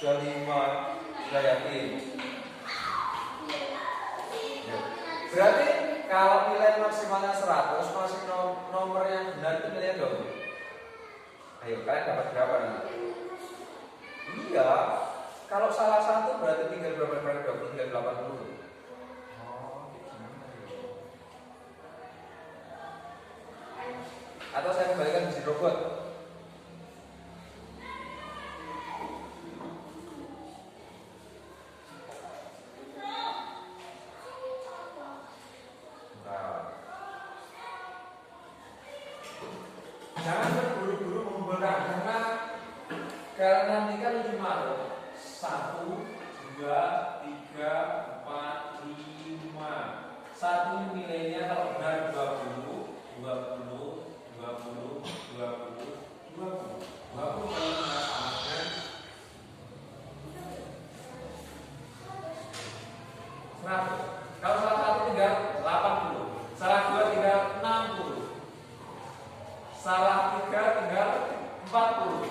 sudah 5, sudah yakin. Berarti kalau nilai maksimalnya 100, masih nomor yang benar itu nilainya 20. Ayo, kalian dapat berapa nanti? Iya, kalau salah satu berarti tinggal berapa kali 20? Tinggal 80. Oh, gimana ya? Atau saya kembalikan mesin robot. Jangan terburu-buru mengumpulkan karena nanti kan cuma 1, 2, 3, 4, 5. Satu nilainya kalau benar 20, 20, 20, 20, 20. 20 kalau benar sama dengan 100. Kalau salah satu tinggal 80, salah dua tinggal 60. Salah 3 tinggal 40.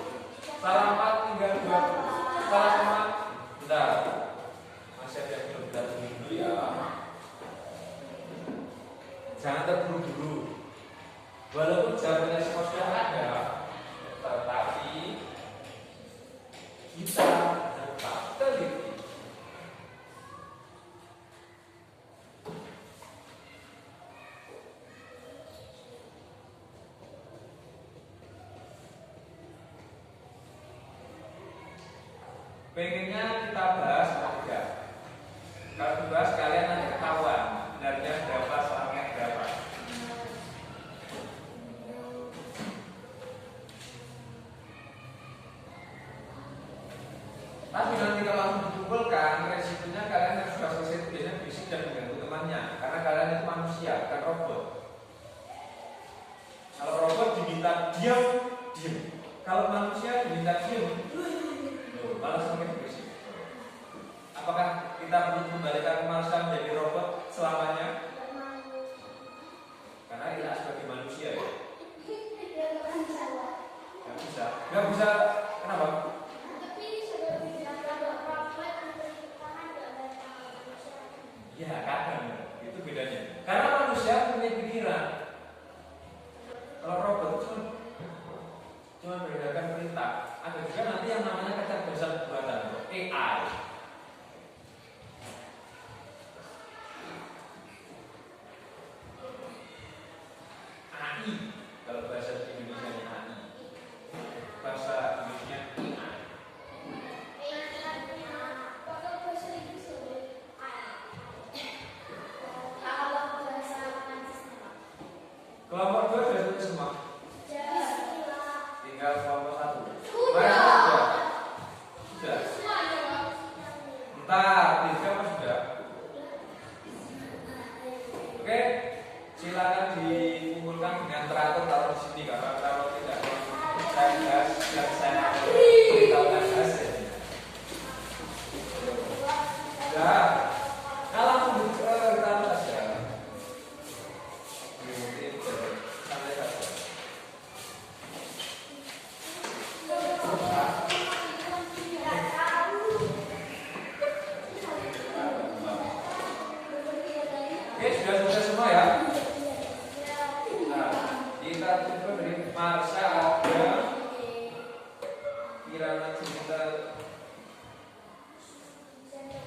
Salah 4 tinggal 20. Salah 5 bentar. Masih ada yang belum bentar dulu ya. Jangan terburu-buru. Walaupun jawabannya semua sudah ada, tetapi kita tetap teliti. Pengennya kita bahas aja. Kalau dibahas kalian nanti ketahuan benarnya berapa, salahnya berapa. Tapi nanti kalau langsung dikumpulkan, resikonya kalian yang sudah selesai tugasnya bisik dan mengganggu temannya. Karena kalian itu manusia, bukan robot. Kalau robot diminta diam, diam. Kalau manusia diminta diam, malah semakin berisik. Apakah kita perlu kembalikan manusia menjadi robot selamanya? Karena kita sebagai manusia ya. Gak bisa. Gak bisa. Kenapa? Ya kadang itu bedanya. Karena manusia punya pikiran. Kalau robot cuma berdasarkan perintah. Ada juga nanti yang namanya kecerdasan buatan AI. AI kalau bahasa Indonesia AI. Bahasa Indonesia AI. Kelompok 2 sudah selesai semua. Tinggal kelompok 1. Sudah. Bentar, tiga mas sudah. Oke, silakan dikumpulkan dengan teratur taruh di sini karena kalau tidak saya gas dan saya beritahukan hasilnya. Sudah. Kalau taruh saja. Santai saja. Oke, sudah selesai semua ya. Nah, kita coba dari Marsha ada Kirana Cinta.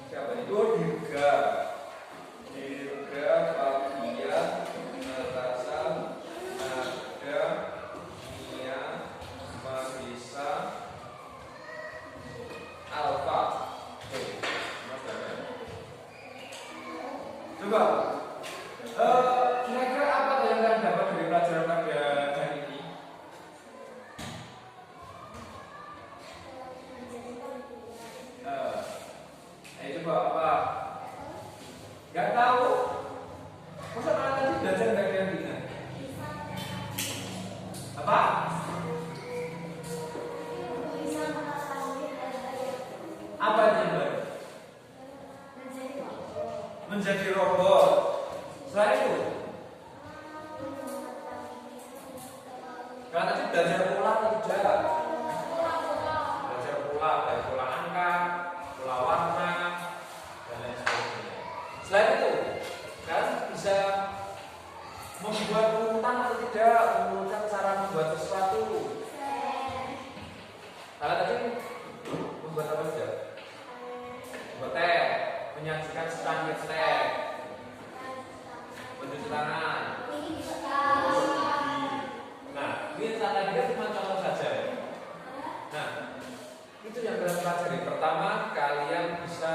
Siapa itu? Dirga, Fatia, Natasha, Nada, Mia, Marisa, Alfa. Oke, coba. Kira-kira apa yang kalian dapat dari pelajaran pada hari ini? Ayo coba apa? Gak tahu? Masa kalian tadi belajar gak ada yang ingat? Apa? Apa yang baru? Menjadi robot. Selain itu, kalau tadi belajar pola tidak, belajar pola dari pola angka, Nah, itu yang kalian pelajari. Pertama, kalian bisa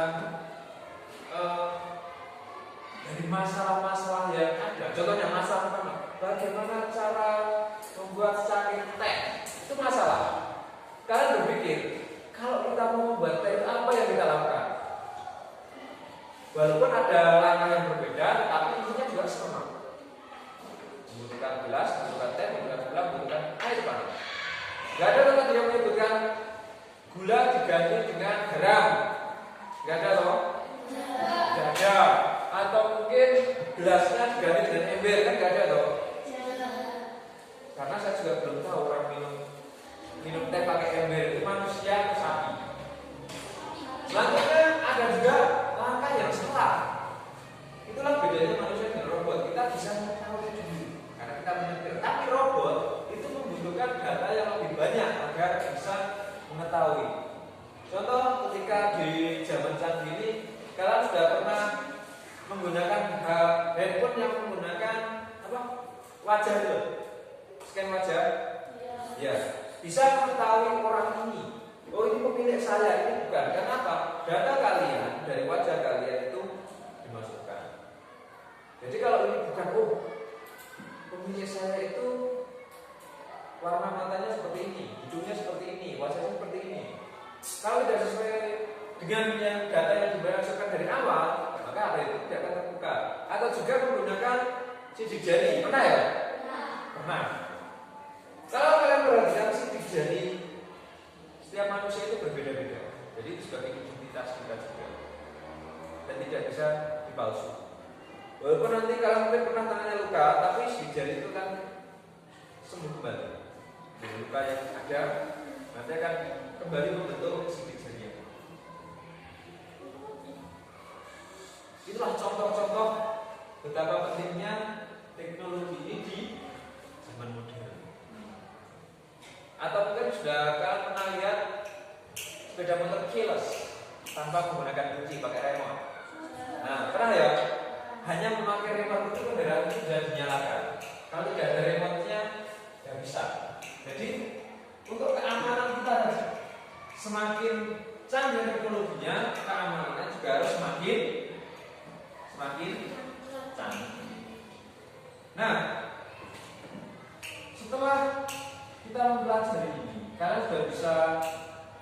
dari masalah-masalah yang ada. Contohnya masalah pertama, bagaimana cara membuat cangkir teh? Itu masalah. Kalian berpikir, kalau kita mau membuat teh, apa yang kita lakukan? Walaupun ada langkah yang berbeda, tapi intinya juga sama. Membutuhkan gelas, membutuhkan teh, membutuhkan gula, membutuhkan air panas. Gak ada tempat yang menyebutkan gula diganti dengan garam. Gak ada loh. Gak ada. Atau mungkin gelasnya diganti dengan ember, kan gak ada loh. Karena saya juga belum tahu orang minum teh pakai ember itu manusia atau sapi. Selanjutnya ada juga langkah yang salah. Itulah bedanya manusia dengan robot. Kita bisa mengetahui dulu karena kita menyetir. Tapi robot itu membutuhkan data yang lebih banyak agar bisa mengetahui. Contoh ketika di zaman canggih ini, kalian sudah pernah menggunakan handphone yang menggunakan apa? Wajah itu, scan wajah. Ya, bisa mengetahui orang ini. Oh, ini pemilik saya, ini bukan. Kenapa? Data kalian dari wajah kalian itu dimasukkan. Jadi kalau ini bukan, oh, pemilik saya itu warna matanya seperti ini, hidungnya seperti ini, wajahnya seperti ini. Kalau tidak sesuai dengan yang data yang dimasukkan dari awal, maka ada itu tidak akan terbuka. Atau juga menggunakan sidik jari. Pernah ya? Pernah. Kalau kalian perhatikan sidik jari, setiap manusia itu berbeda-beda. Jadi itu sebagai identitas kita juga. Dan tidak bisa dipalsu. Walaupun nanti kalian mungkin pernah tangannya luka, tapi sidik jari itu kan sembuh kembali. Dari luka yang ada, nanti akan kembali membentuk sidik jari. Itulah contoh-contoh betapa pentingnya teknologi ini di zaman modern. Atau mungkin sudah kalian pernah lihat sepeda motor keyless tanpa menggunakan kunci, pakai remote. Nah, pernah ya? Hanya memakai remote itu kendaraan itu sudah dinyalakan. Kalau tidak ada remote-nya, tidak bisa. Jadi untuk keamanan kita semakin canggih teknologinya, keamanannya juga harus semakin canggih. Nah, setelah kita mempelajari ini, kalian sudah bisa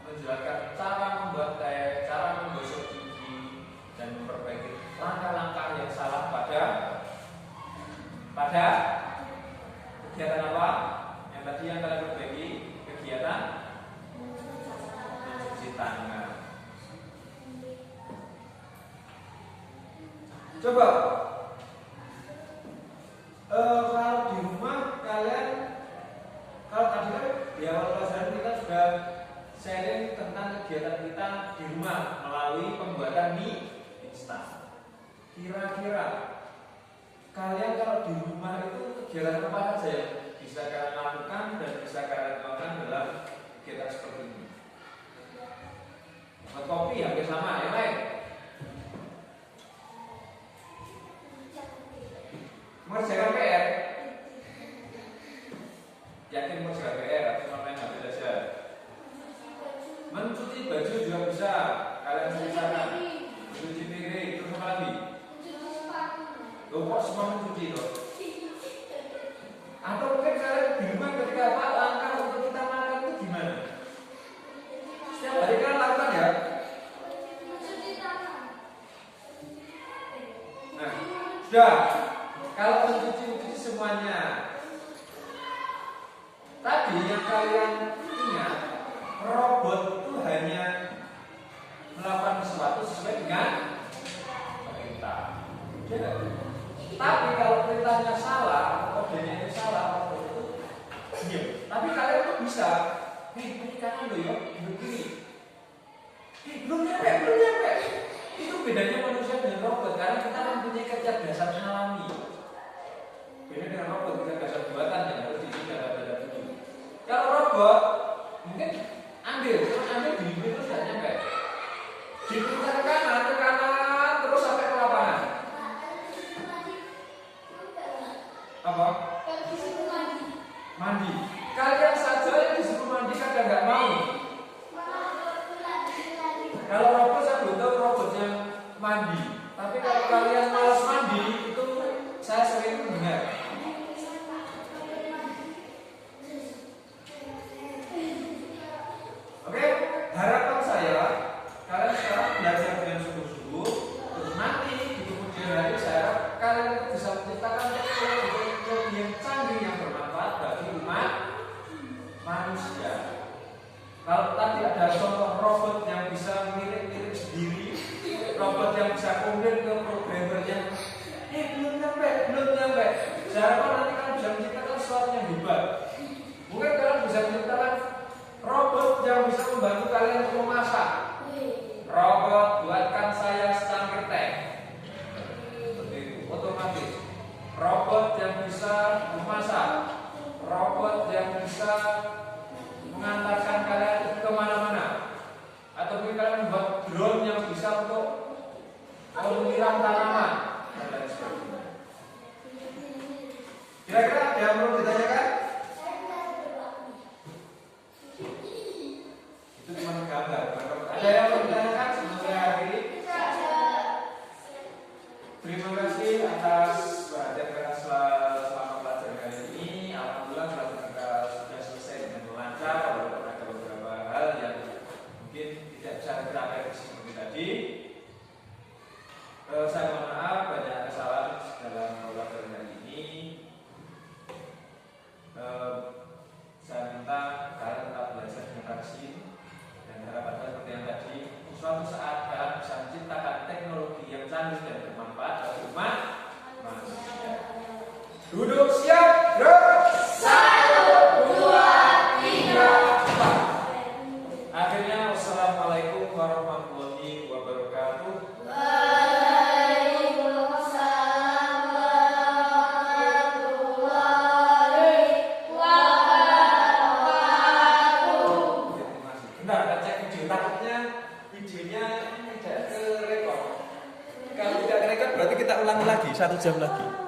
menjelaskan cara membuat teh, cara menggosok gigi, dan memperbaiki langkah-langkah yang salah pada kegiatan apa? Yang tadi yang kalian perbaiki, kegiatan mencuci tangan. Coba kalau di rumah kalian, kalau tadi kan di awal pelajaran kita sudah sharing tentang kegiatan kita di rumah melalui pembuatan mie instan. Kira-kira kalian kalau di rumah itu kegiatan apa saja yang bisa kalian lakukan dan bisa kalian lakukan dalam kegiatan seperti ini? Buat kopi hampir sama, yang lain? Mengerjakan PR, yakin mengerjakan PR atau cuma main HP saja? Mencuci baju juga bisa, kalian selesaikan. Mencuci piring, terus apa lagi? Loh, kok semua mencuci loh? Atau mungkin kalian di rumah ketika apa langkah untuk kita makan itu gimana? Setiap hari kalian lakukan ya? Nah, sudah. Kalau mencuci semuanya, tadi yang kalian ingat, robot itu hanya melakukan sesuatu sesuai dengan perintah. Tapi kalau perintahnya salah, kodenya itu salah, robot itu diam. Tapi kalian tuh bisa, ini kanan lo ya, begini. Belum nyampe. Itu bedanya manusia dengan robot, karena kita mempunyai kecerdasan alami. Beda dengan robot, kecerdasan buatan yang harus diisi dalam data itu. Kalau robot, mungkin ambil di itu sudah nyampe. Diputar ke kanan, terus sampai ke lapangan. Apa? Mandi. Kalian saja yang disuruh mandi kadang nggak mau. Kalau tadi ada contoh robot yang bisa mirip-mirip sendiri, robot yang bisa komplain ke programmernya, belum nyampe. Siapa nanti kan bisa menciptakan sesuatu yang hebat. Mungkin kalian bisa menciptakan robot yang bisa membantu kalian untuk memasak. Robot buatkan saya secangkir teh. Seperti itu, otomatis. Robot yang bisa memasak, robot yang bisa mengantarkan kalian kemana-mana, atau mungkin kalian membuat drone yang bisa untuk menyiram tanaman dan lain sebagainya. Kira-kira ada yang perlu ditanyakan? Itu cuma gambar. Ada yang perlu ditanyakan sebelum saya akhiri? Terima kasih atas perhatian kalian selama pelajaran kali ini. Alhamdulillah pelajaran kita sudah selesai dengan lancar. Walaupun ada beberapa hal yang mungkin tidak bisa kita prediksi seperti tadi. Saya mohon maaf banyak kesalahan dalam pelajaran kali ini. Saya minta kalian tetap belajar dengan rajin dan harapan seperti yang tadi. Suatu saat kalian bisa menciptakan teknologi yang canggih dan bermanfaat bagi umat manusia. Duduk siap, gerak. 1, 2, 3, 4. Akhirnya wassalamualaikum warahmatullahi wabarakatuh. Waalaikumsalam warahmatullahi wabarakatuh. Bentar, kita cek video. Takutnya videonya tidak kerekod. Kalau tidak kerekod berarti kita ulang lagi 1 jam lagi.